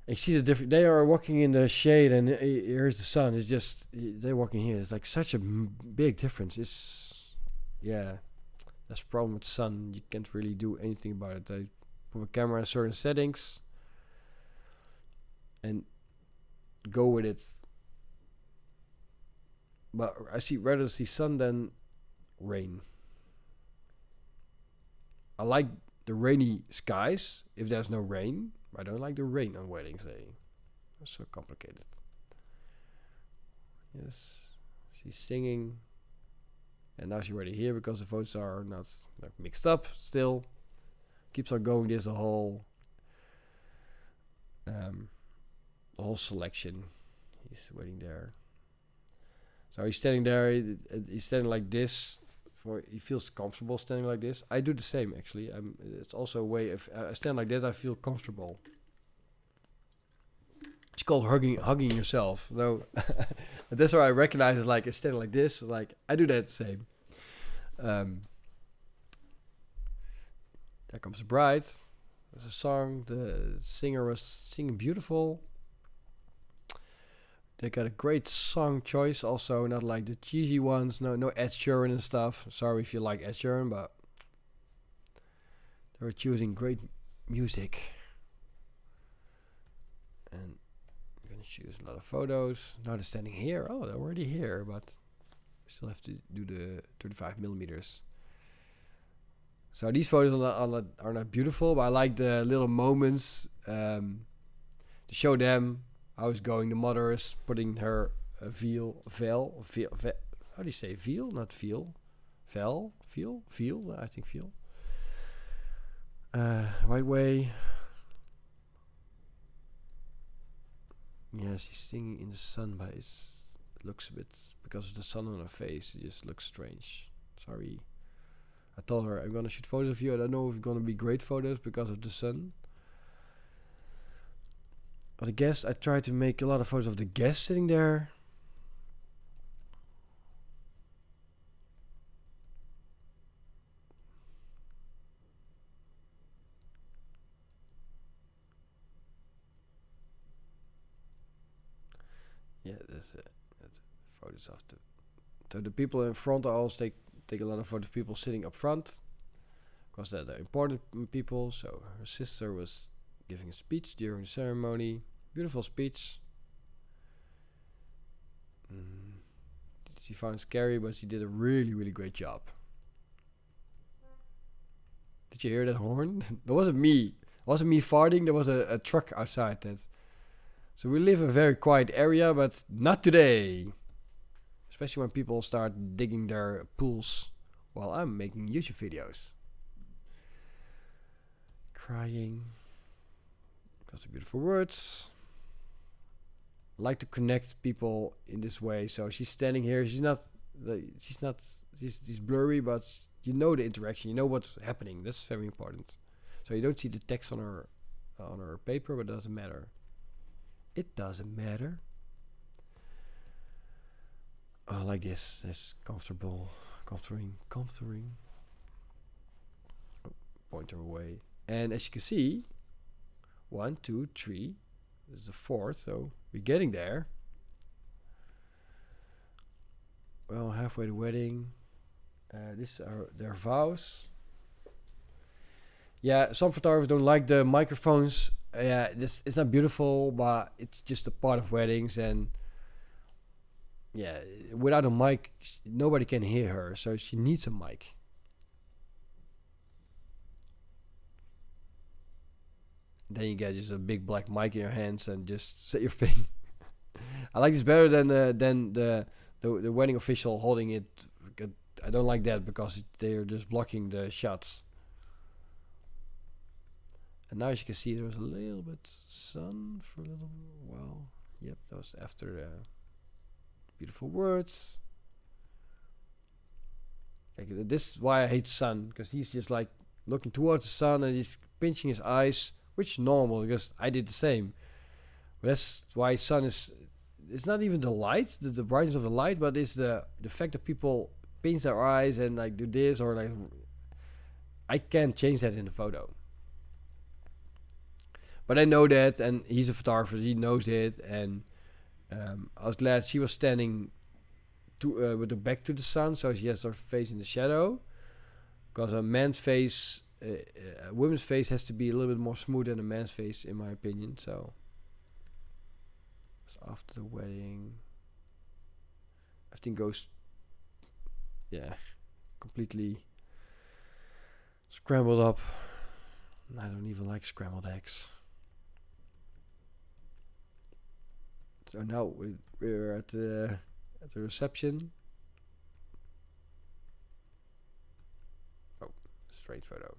You see the different. They are walking in the shade, and here's the sun. It's just they're walking here. It's like such a big difference. It's that's the problem with sun. You can't really do anything about it. I put my camera in certain settings and go with it. But I rather see sun than rain. I like the rainy skies if there's no rain. I don't like the rain on weddings day. It's so complicated. Yes, she's singing. And now she's already here because the photos are not mixed up still. Keeps on going. There's a whole selection. He's waiting there. So he's standing there. He's standing like this. He feels comfortable standing like this. I do the same actually. It's also a way if I stand like that, I feel comfortable. It's called hugging yourself. Though that's where I recognize it. Like standing like this. Like I do that same. There comes the bride. There's a song. The singer was singing beautiful. They got a great song choice also, not like the cheesy ones. No Ed Sheeran and stuff. Sorry if you like Ed Sheeran, but they were choosing great music. And I'm gonna choose a lot of photos. Now they're standing here. Oh, they're already here, but we still have to do the 35 millimeters. So these photos are not beautiful, but I like the little moments to show them. I was going, the mother is putting her veil. How do you say veil? Not veil. Veil? I think veil. Right way. Yeah, she's singing in the sun, but it looks a bit, because of the sun on her face, it just looks strange. Sorry. I told her, I'm gonna shoot photos of you. I don't know if it's gonna be great photos because of the sun. But the guest, I tried to make a lot of photos of the guest sitting there. Yeah, that's photos of the. So the people in front, I always take a lot of photos of people sitting up front, because they're the important people. So her sister was giving a speech during the ceremony. Beautiful speech. She found it scary, but she did a really, really great job. Did you hear that horn? That wasn't me. It wasn't me farting. There was a truck outside that So we live in a very quiet area, but not today. Especially when people start digging their pools while I'm making YouTube videos. Crying. Got some beautiful words. I like to connect people in this way. So she's standing here. She's blurry, but you know the interaction. You know what's happening. That's very important. So you don't see the text on her paper, but it doesn't matter. It doesn't matter. Oh, like this. That's comfortable. Comforting. Oh, pointer away. And as you can see, 1, 2, 3. This is the 4th, so we're getting there. Well, halfway to wedding. This is their vows. Yeah, some photographers don't like the microphones. Yeah, it's not beautiful, but it's just a part of weddings, and yeah, without a mic, nobody can hear her, so she needs a mic. Then you get just a big black mic in your hands and just say your thing. I like this better than the wedding official holding it. I don't like that because they're just blocking the shots. And now as you can see, there was a little bit sun for a little while. Yep, that was after the beautiful words. Like, this is why I hate sun, because he's just like looking towards the sun and he's pinching his eyes, which is normal because I did the same. But that's why sun is. It's not even the light, the brightness of the light, but it's the fact that people pinch their eyes and like do this, or like I can't change that in the photo. But I know that, and he's a photographer, he knows it, and I was glad she was standing with her back to the sun, so she has her face in the shadow. Because a man's face, a woman's face has to be a little bit more smooth than a man's face, in my opinion. So after the wedding, everything goes, yeah, completely scrambled up. I don't even like scrambled eggs. So now we're at the reception. Oh, straight photo.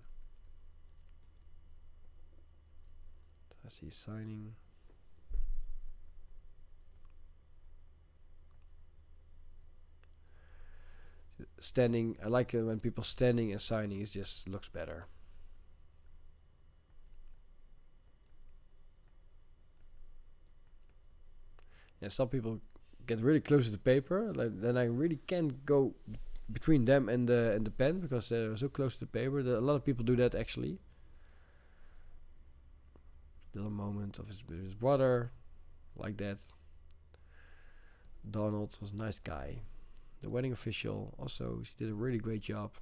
I see signing. Standing, I like it when people standing and signing. It just looks better. Yeah, some people get really close to the paper. Like, then I really can't go between them and the pen because they're so close to the paper. A lot of people do that actually. Little moment of his brother, like that. Donald was a nice guy. The wedding official also, she did a really great job.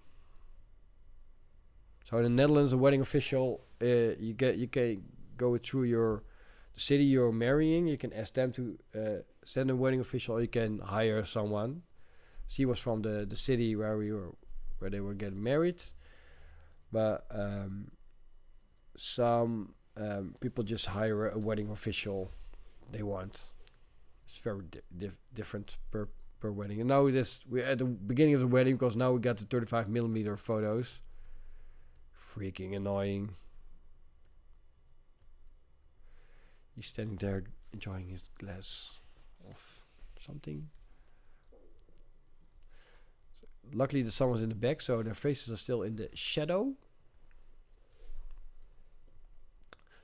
So in the Netherlands, a wedding official, you can go through the city you're marrying. You can ask them to send a wedding official, or you can hire someone. She was from the city where they were getting married, but some people just hire a wedding official they want. It's very different per wedding. And now we're at the beginning of the wedding, because now we got the 35mm photos. Freaking annoying. He's standing there enjoying his glass of something. So luckily the sun was in the back, so their faces are still in the shadow.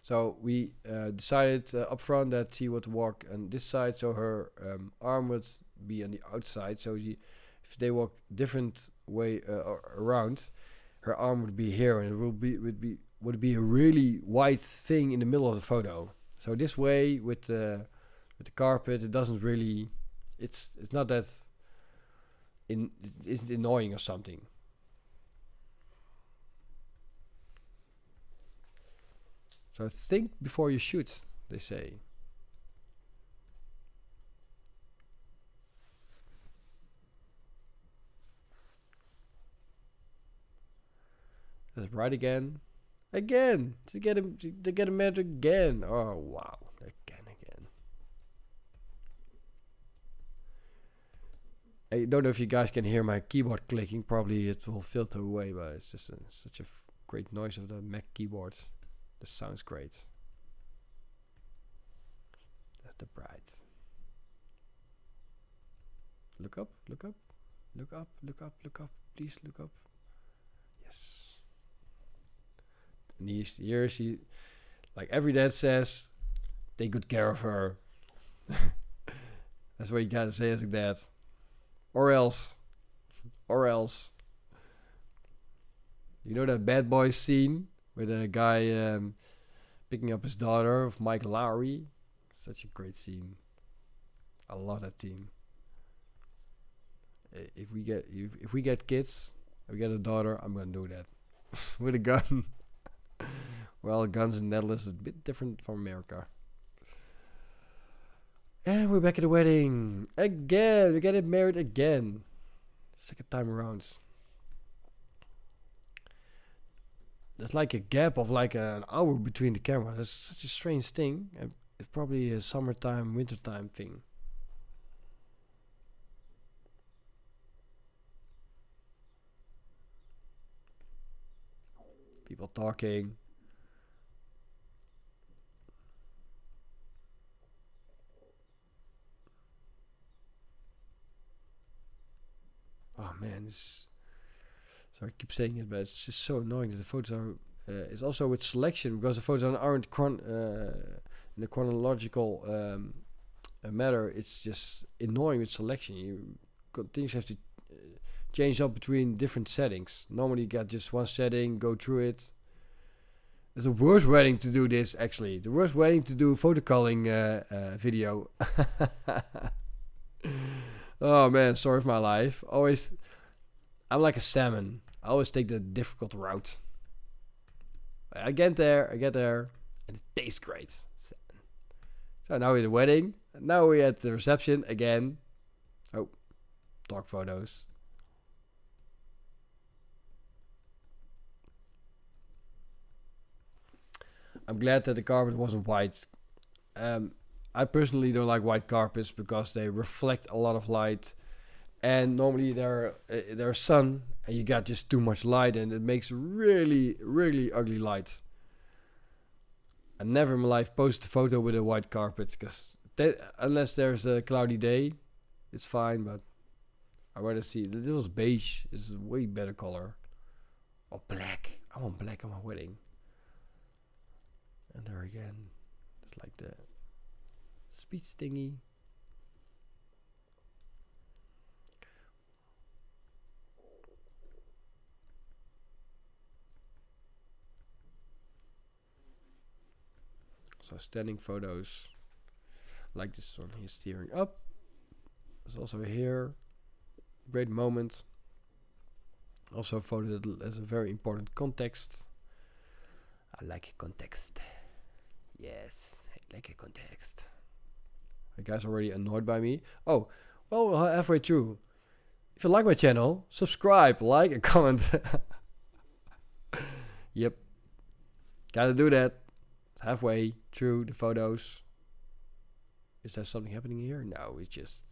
So we decided up front that she would walk on this side, so her arm would be on the outside. So if they walk different way around, her arm would be here, and it would be a really wide thing in the middle of the photo. So this way with the carpet, it doesn't really, it's not that it isn't annoying or something. So think before you shoot, they say. That's right again. Again! To get him mad again. Oh wow. Again. I don't know if you guys can hear my keyboard clicking. Probably it will filter away, but it's just such a great noise of the Mac keyboard. This sounds great. That's the bright. Look up, look up, look up, look up, look up. Please look up. Yes. And here she, like every dad says, take good care of her. That's what you gotta say as a dad. Or else. Or else. You know that Bad Boys scene with a guy picking up his daughter of Mike Lowry? Such a great scene. I love that team. If we get kids, if we get a daughter, I'm gonna do that with a gun. Well, guns in the Netherlands is a bit different from America. And we're back at the wedding again. We get married again. Second time around. There's like a gap of like an hour between the cameras. That's such a strange thing. It's probably a summertime, wintertime thing. People talking. Oh man, sorry, I keep saying it, but it's just so annoying that the photos are. It's also with selection, because the photos aren't in the chronological matter. It's just annoying with selection. You continuously have to change up between different settings. Normally you got just one setting, go through it. It's the worst wedding to do this, actually. The worst wedding to do photo culling video. Oh man, story of my life. I'm like a salmon. I always take the difficult route. I get there, and it tastes great. So now we're at the wedding. Now we're at the reception again. Oh, dog photos. I'm glad that the carpet wasn't white. I personally don't like white carpets because they reflect a lot of light, and normally they're sun, and you got just too much light, and it makes really, really ugly light. I never in my life post a photo with a white carpet, because unless there's a cloudy day, it's fine. But I rather see this was beige. It's a way better color. Or black. I want black on my wedding. And there again, it's like the speech thingy. So standing photos, like this one here, steering up. There's also here, great moment. Also a photo that has a very important context. I like context. Yes, I like a context. You guys already annoyed by me? Oh, well, we're halfway through. If you like my channel, subscribe, like, and comment. Yep. Gotta do that. Halfway through the photos. Is there something happening here? No, it's just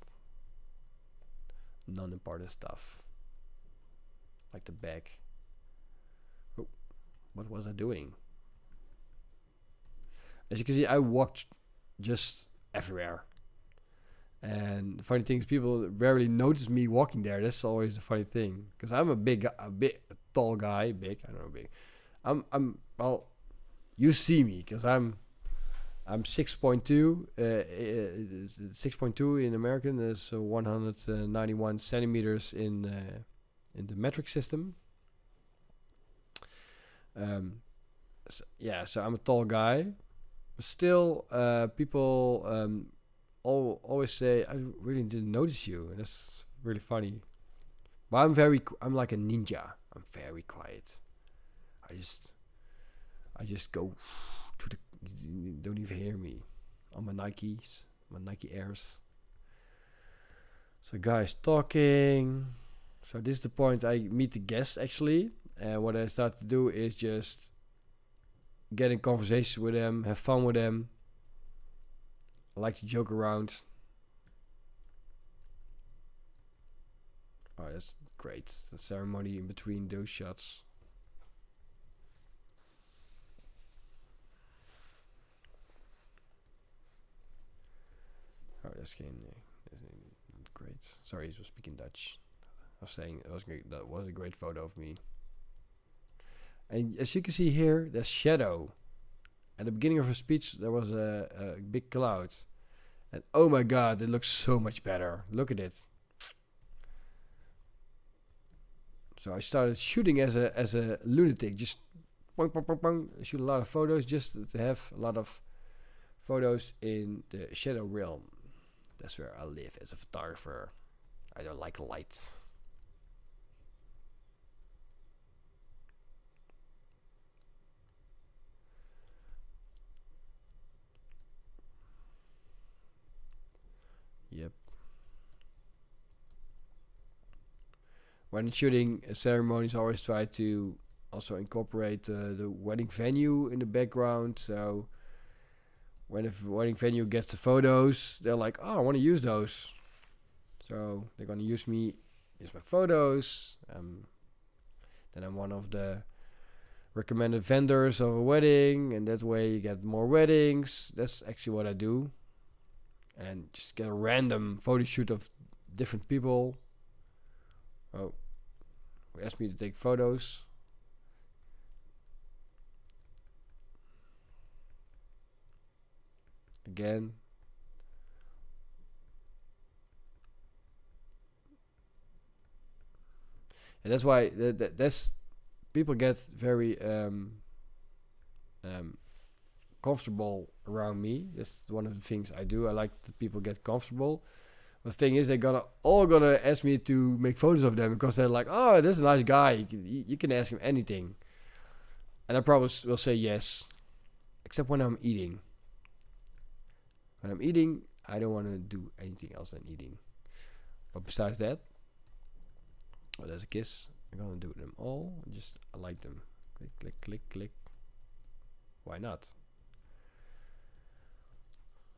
non-important stuff. Like the back. Oh, what was I doing? As you can see, I walked just everywhere. And the funny thing is, people rarely notice me walking there. That's always the funny thing, because I'm a tall guy. Big, I don't know, big. Well, you see me, because I'm 6.2. 6.2 in American is 191 centimeters in the metric system. So, yeah, so I'm a tall guy. But still, people always say, I really didn't notice you, and that's really funny. But I'm like a ninja. I'm very quiet. I just go to the, don't even hear me on my Nikes, my Nike Airs. So guys talking. So this is the point I meet the guests actually, and what I start to do is just get in conversation with them, have fun with them. I like to joke around. Oh, that's great. The ceremony in between those shots. Oh, that's great. Sorry, he was speaking Dutch. I was saying it was great. That was a great photo of me. And as you can see here, there's shadow. At the beginning of her speech, there was a big cloud. And oh my god, it looks so much better. Look at it. So I started shooting as a lunatic. Just pong, pong, pong, pong. I shoot a lot of photos just to have a lot of photos in the shadow realm. That's where I live as a photographer. I don't like lights. Yep. When shooting ceremonies, I always try to also incorporate the wedding venue in the background. So when the wedding venue gets the photos, they're like, oh, I want to use those. So they're going to use my photos. Then I'm one of the recommended vendors of a wedding, and that way you get more weddings. That's actually what I do. And just get a random photo shoot of different people. Oh, who asked me to take photos. Again. And that's why that's people get very comfortable around me. That's one of the things I do. I like that people get comfortable. But the thing is, they're all gonna ask me to make photos of them because they're like, oh, this is a nice guy. You can ask him anything. And I probably will say yes. Except when I'm eating. When I'm eating, I don't want to do anything else than eating. But besides that, oh, there's a kiss. I'm gonna do them all. I like them. Click, click, click, click. Why not?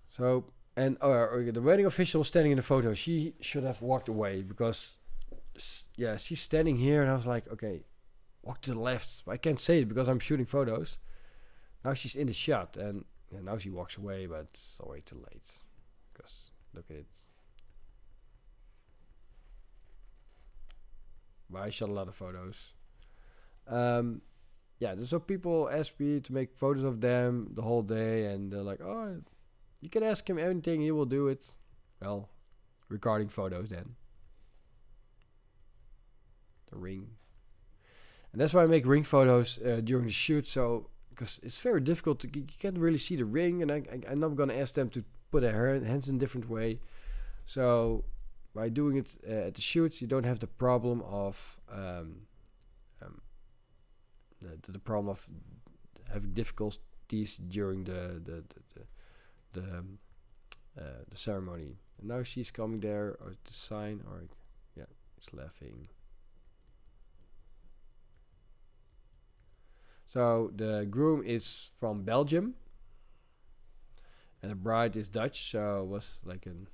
So, and the wedding official was standing in the photo. She should have walked away because, yeah, she's standing here, and I was like, okay, walk to the left. But I can't say it because I'm shooting photos. Now she's in the shot, and now she walks away, but it's already too late. Because look at it. But I shot a lot of photos. Yeah, so people ask me to make photos of them the whole day, and they're like, oh, you can ask him anything, he will do it. Well, regarding photos then. The ring. And that's why I make ring photos during the shoot, so because it's very difficult you can't really see the ring, and I'm not gonna ask them to put their hands in a different way. So by doing it at the shoots, you don't have the problem of the problem of having difficulties during the ceremony. And now she's coming there, or the sign, or yeah, it's laughing. So the groom is from Belgium, and the bride is Dutch. So it was like an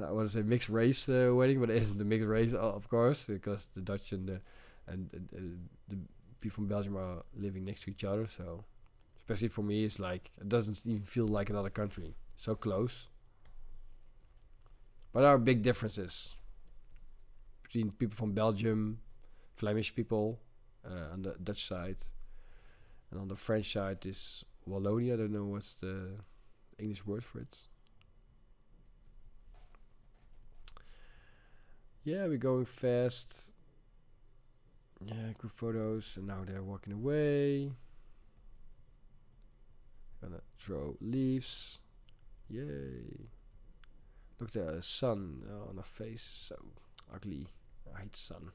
I want to say mixed race wedding, but it isn't a mixed race, of course, because the Dutch and the people from Belgium are living next to each other. So especially for me, it's like it doesn't even feel like another country, so close. But there are big differences between people from Belgium, Flemish people on the Dutch side, and on the French side is Wallonia. I don't know what's the English word for it. Yeah, we're going fast. Yeah, group photos, and now they're walking away. Gonna throw leaves. Yay. Look at the sun on her face, so ugly. I hate sun.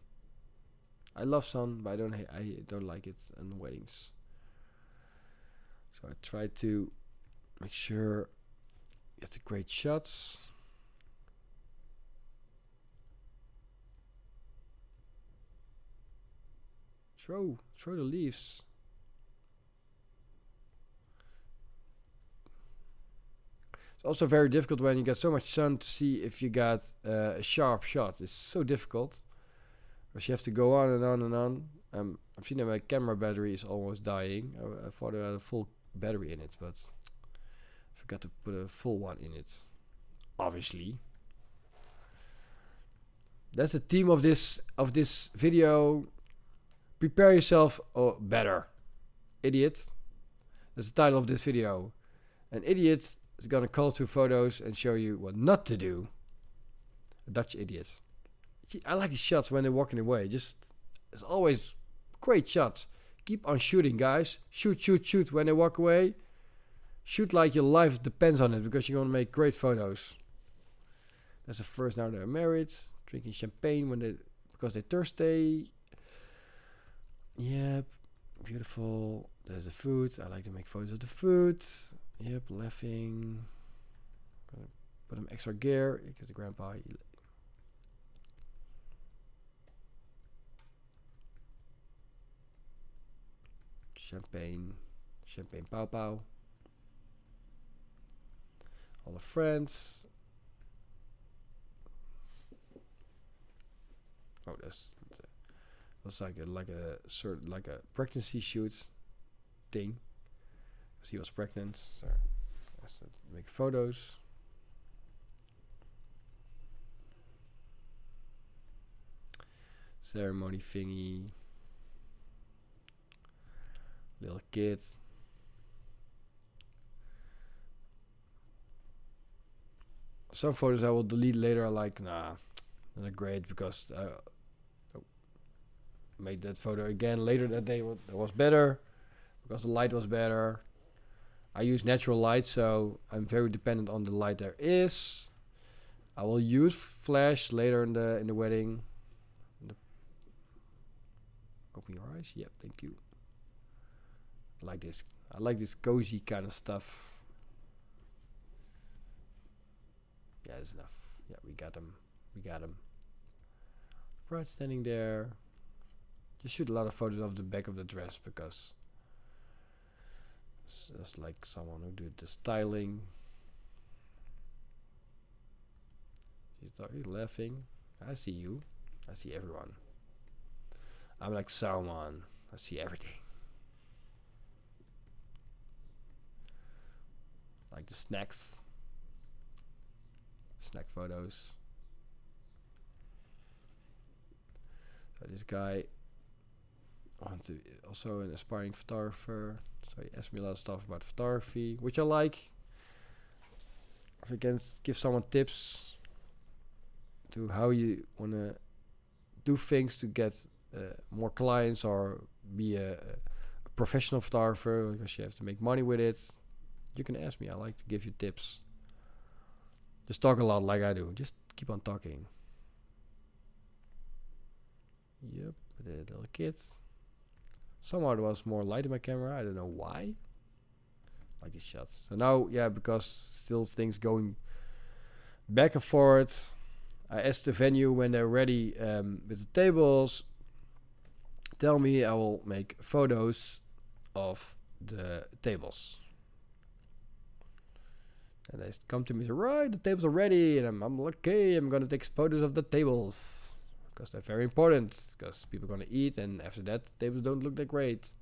I love sun, but I don't like it on weddings. So I try to make sure get the great shots. Throw the leaves. Also very difficult when you get so much sun to see if you got a sharp shot. It's so difficult. Because you have to go on and on and on. I've seen that my camera battery is almost dying. I thought I had a full battery in it, but I forgot to put a full one in it. Obviously. That's the theme of this video. Prepare yourself better. Idiot. That's the title of this video. An idiot is gonna call through photos and show you what not to do. A Dutch idiot. I like these shots when they're walking away. Just, it's always great shots. Keep on shooting, guys. Shoot, shoot, shoot when they walk away. Shoot like your life depends on it, because you're gonna make great photos. That's the first. Now they're married, drinking champagne because they're thirsty. Yep, beautiful. There's the food. I like to make photos of the food. Yep, laughing. Gonna put them extra gear because the grandpa. Champagne pow pow. All the friends. Oh, that's like a pregnancy shoot thing. Because he was pregnant, so let's make photos. Ceremony thingy. Little kids. Some photos I will delete later. I like, nah, not great, because I made that photo again later that day. That was better because the light was better. I use natural light, so I'm very dependent on the light there is. I will use flash later in the wedding. Open your eyes. Yep, thank you. I like this. I like this cozy kind of stuff. Yeah, that's enough. Yeah, we got him. We got him. Bride standing there. Just shoot a lot of photos of the back of the dress, because it's just like someone who did the styling. She's laughing. I see you. I see everyone. I'm like someone. I see everything. Like the snacks. Snack photos. So this guy also an aspiring photographer. So he asked me a lot of stuff about photography, which I like. If I can give someone tips to how you want to do things to get more clients, or be a professional photographer, because you have to make money with it, you can ask me. I like to give you tips. Just talk a lot like I do. Just keep on talking. Yep, the little kids. Somehow there was more light in my camera. I don't know why. Like these shots. So now, yeah, because still things going back and forth. I asked the venue when they're ready with the tables. Tell me, I will make photos of the tables. And they come to me and say, right, the tables are ready. And I'm like, okay, I'm going to take photos of the tables. Because they're very important. Because people are going to eat. And after that, the tables don't look that great.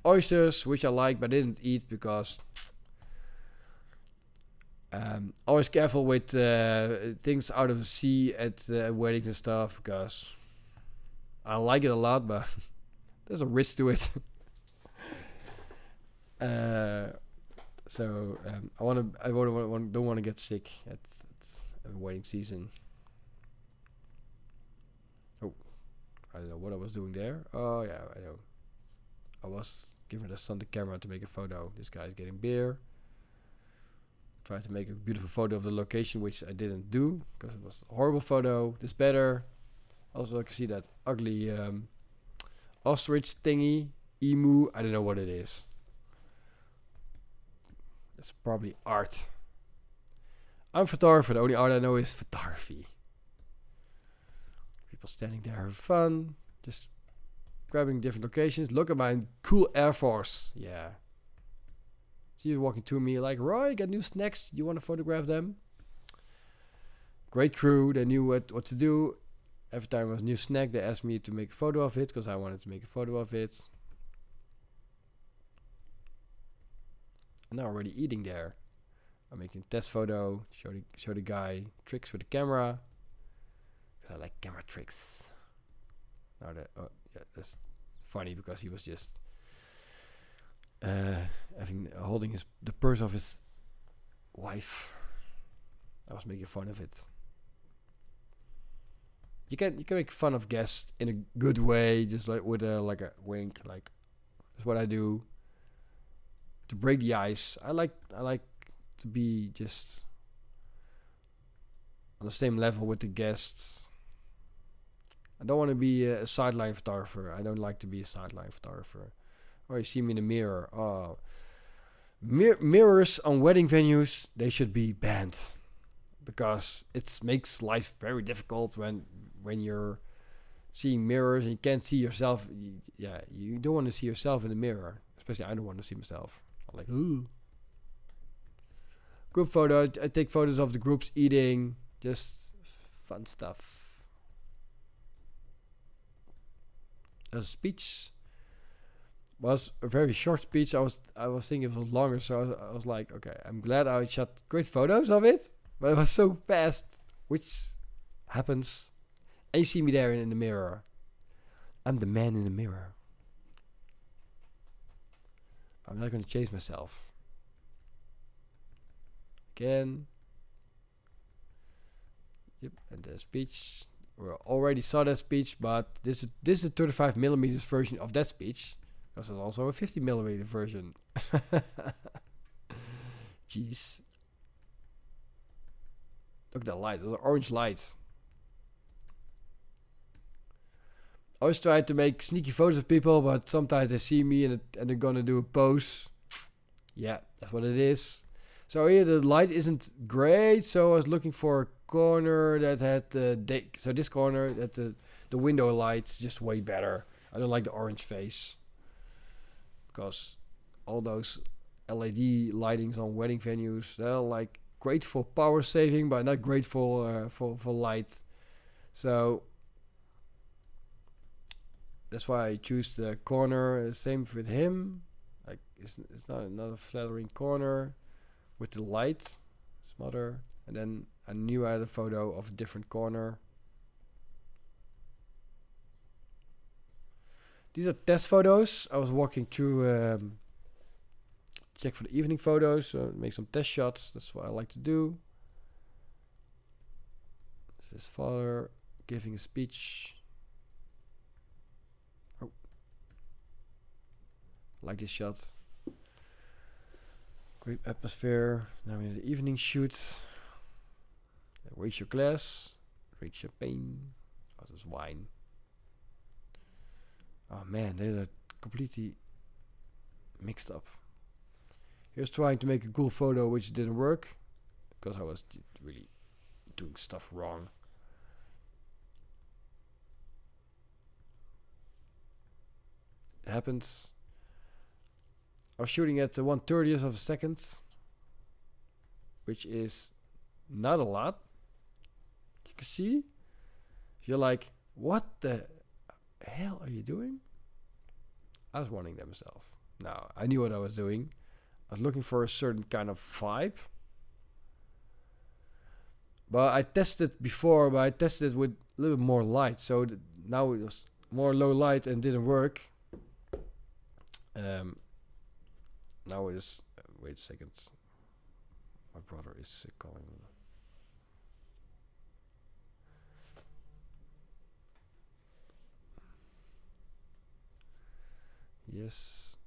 Oysters, which I like, but I didn't eat because... always careful with things out of the sea at weddings and stuff. Because I like it a lot, but there's a risk to it. So I don't want to get sick at wedding season. Oh, I don't know what I was doing there. Oh yeah, I know. I was giving the son the camera to make a photo. This guy's getting beer. Tried to make a beautiful photo of the location, which I didn't do because it was a horrible photo. This better. Also, I can see that ugly ostrich thingy, emu. I don't know what it is. It's probably art. I'm a photographer. The only art I know is photography. People standing there having fun. Just grabbing different locations. Look at my cool Air Force. Yeah. She was walking to me like, Roy, got new snacks. You want to photograph them? Great crew. They knew what to do. Every time there was a new snack, they asked me to make a photo of it because I wanted to make a photo of it. And I'm already eating there. I'm making a test photo. Show the guy tricks with the camera. Because I like camera tricks. Now that's funny because he was just holding the purse of his wife. I was making fun of it. You can make fun of guests in a good way, just like with a wink, like that's what I do to break the ice. I like to be just on the same level with the guests. I don't want to be a sideline photographer. I don't like to be a sideline photographer. Or you see me in the mirror. Oh, mirrors on wedding venues, they should be banned because it makes life very difficult when you're seeing mirrors and you can't see yourself. You don't want to see yourself in the mirror. Especially I don't want to see myself. I'm like, ooh. Group photo. I take photos of the groups eating. Just fun stuff. A speech was a very short speech. I was thinking it was longer, so I was like, okay, I'm glad I shot great photos of it, but it was so fast, which happens. And you see me there in the mirror. I'm the man in the mirror. I'm not going to chase myself. Again. Yep, and the speech. We already saw that speech, but this is a 35mm version of that speech. Because there's also a 50mm version. Jeez. Look at that light. Those are orange lights. I always try to make sneaky photos of people, but sometimes they see me and they're gonna do a pose. Yeah, that's what it is. So here the light isn't great, so I was looking for a corner that had so this corner that the window light's just way better. I don't like the orange face because all those LED lightings on wedding venues, they're like great for power saving, but not great for light. So that's why I choose the corner. Same with him. Like it's not another flattering corner with the light. Smother. And then I knew I had a photo of a different corner. These are test photos. I was walking through check for the evening photos, so make some test shots. That's what I like to do. This is his father giving a speech. Oh, like this shot. Great atmosphere. Now we have the evening shoots. Raise your glass. Raise champagne. Oh, there's wine. Oh man, they're completely mixed up. Here's trying to make a cool photo which didn't work because I was really doing stuff wrong. It happens. I was shooting at 1/30th of a second, which is not a lot. You can see. You're like, what the hell are you doing? I was wondering that myself. No, I knew what I was doing. I was looking for a certain kind of vibe. But I tested before, but I tested it with a little bit more light. So now it was more low light and didn't work. Now it is... wait a second. My brother is calling me. Yes.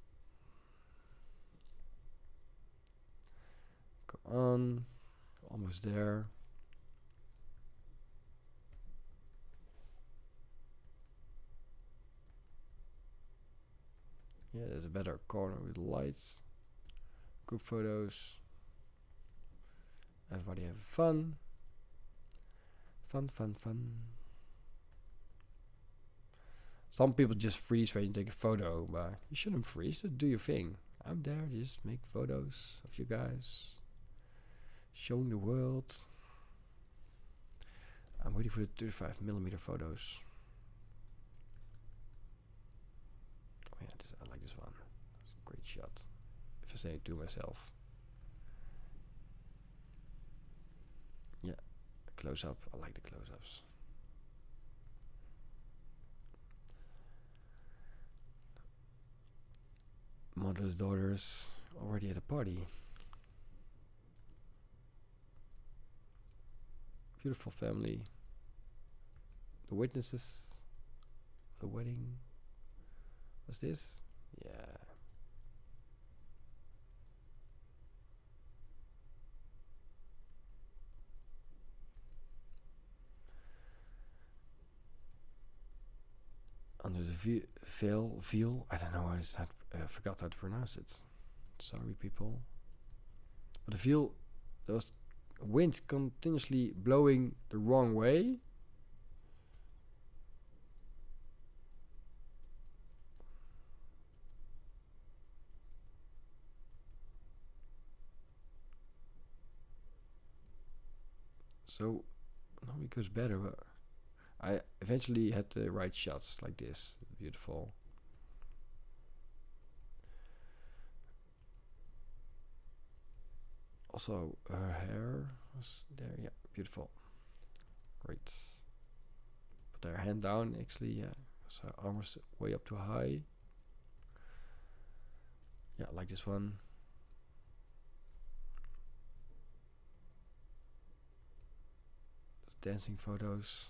Come on. Almost there. Yeah, there's a better corner with lights. Group photos. Everybody have fun. Fun, fun, fun. Some people just freeze when you take a photo, but you shouldn't freeze. Just do your thing. I'm there, just make photos of you guys, showing the world. I'm waiting for the 35mm photos. Oh yeah, I like this one. It's a great shot. If I say it to myself. Yeah, close up. I like the close-ups. Mother's daughters already at a party. Beautiful family. The witnesses. The wedding. What's this? Yeah. Under the veil. I don't know how it's. I forgot how to pronounce it. Sorry, people. But the veil, there was wind continuously blowing the wrong way. So normally it goes better, but I eventually had the right shots like this. Beautiful. Also, her hair was there. Yeah, beautiful. Great. Put her hand down, actually. Yeah, so her arm was way up too high. Yeah, like this one. Dancing photos.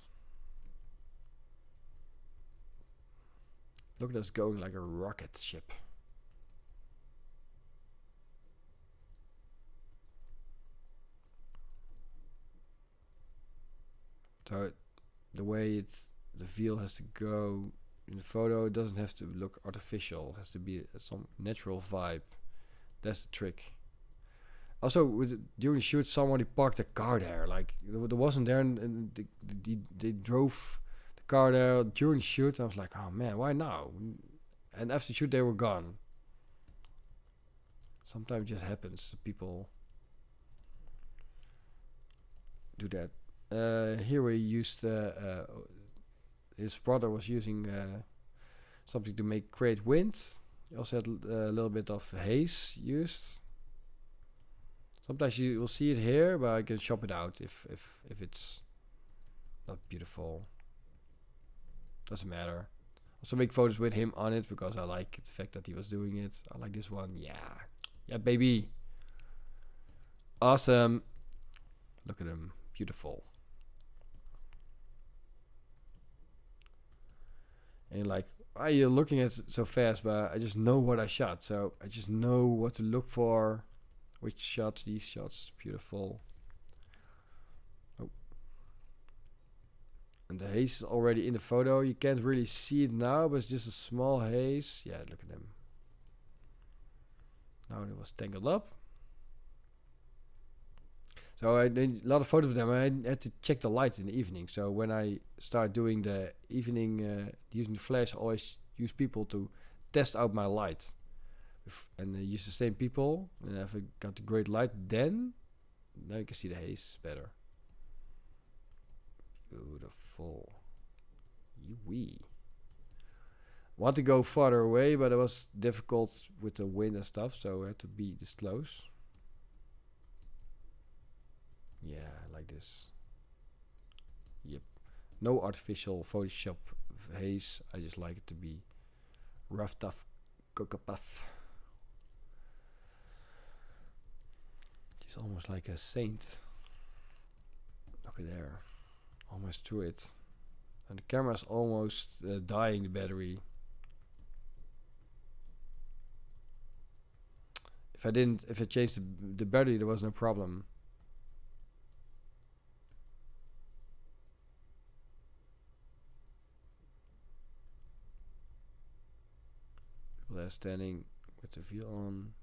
Look at us going like a rocket ship. So the way the veil has to go in the photo, it doesn't have to look artificial. It has to be some natural vibe. That's the trick. Also, during the shoot, somebody parked a car there. Like there wasn't there, and they drove the car there during the shoot. I was like, oh man, why now? And after the shoot, they were gone. Sometimes it just happens. People do that. Here we used his brother was using something to create wind. He also had a little bit of haze used. Sometimes you will see it here, but I can chop it out if it's not beautiful. Doesn't matter. Also make photos with him on it because I like the fact that he was doing it. I like this one. Yeah, baby. Awesome. Look at him. Beautiful. And like, why are you looking at it so fast? But I just know what I shot, so I just know what to look for. Which shots? These shots. Beautiful. Oh. And the haze is already in the photo. You can't really see it now, but it's just a small haze. Yeah, look at them. Now it was tangled up. So I did a lot of photos of them. I had to check the light in the evening. So when I start doing the evening, using the flash, I always use people to test out my light. And use the same people. And if I got the great light, then now you can see the haze better. Beautiful. Wee. Want to go farther away, but it was difficult with the wind and stuff, so I had to be this close. Yeah, like this. Yep. No artificial Photoshop haze. I just like it to be rough, tough, cocoa puff. She's almost like a saint. Look at there. Almost through it. And the camera's almost dying, the battery. If I changed the battery, there was no problem. People are standing with the view on.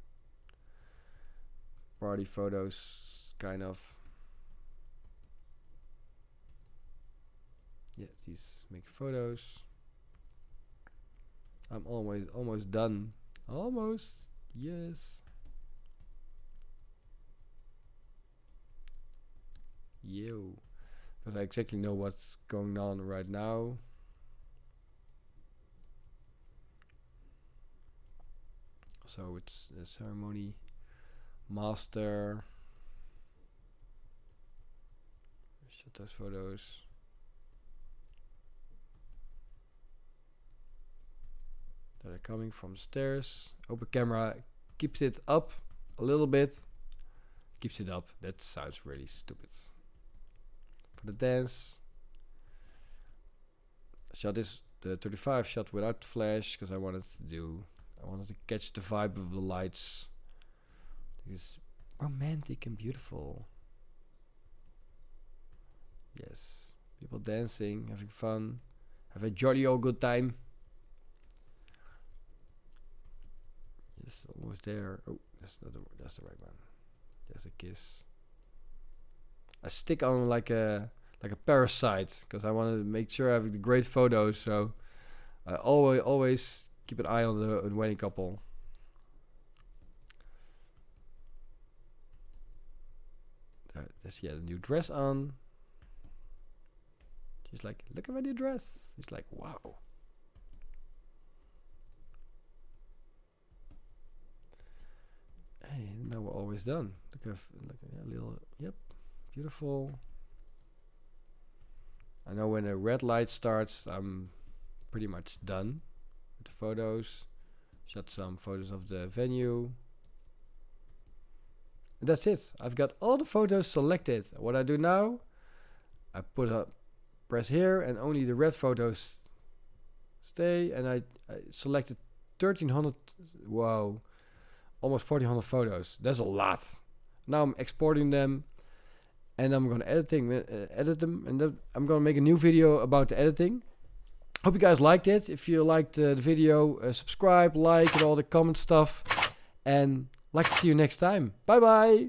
Party photos, kind of. Yeah, these make photos. I'm almost done. Almost. Yes. Yo. Because I exactly know what's going on right now. So it's a ceremony. Master. Shut those photos. That are coming from the stairs. Open camera keeps it up a little bit. Keeps it up. That sounds really stupid. For the dance. Shot this the 35 shot without flash because I wanted to catch the vibe of the lights. It's romantic and beautiful. Yes. People dancing, having fun. Have a jolly old good time. Yes, almost there. Oh, that's the right one. There's a kiss. I stick on like a parasite because I want to make sure I have the great photos. So I always keep an eye on the wedding couple. There's the new dress on. She's like, look at my new dress. He's like, wow. Hey, now we're always done. Look at a little, yep, beautiful. I know when a red light starts, I'm pretty much done with the photos. Shot some photos of the venue. And that's it. I've got all the photos selected. What I do now, I press here and only the red photos stay. And I selected 1300, wow, almost 1400 photos. That's a lot. Now I'm exporting them. And I'm going to edit them, and then I'm going to make a new video about the editing. Hope you guys liked it. If you liked the video, subscribe, like, and all the comment stuff. And like to see you next time. Bye bye.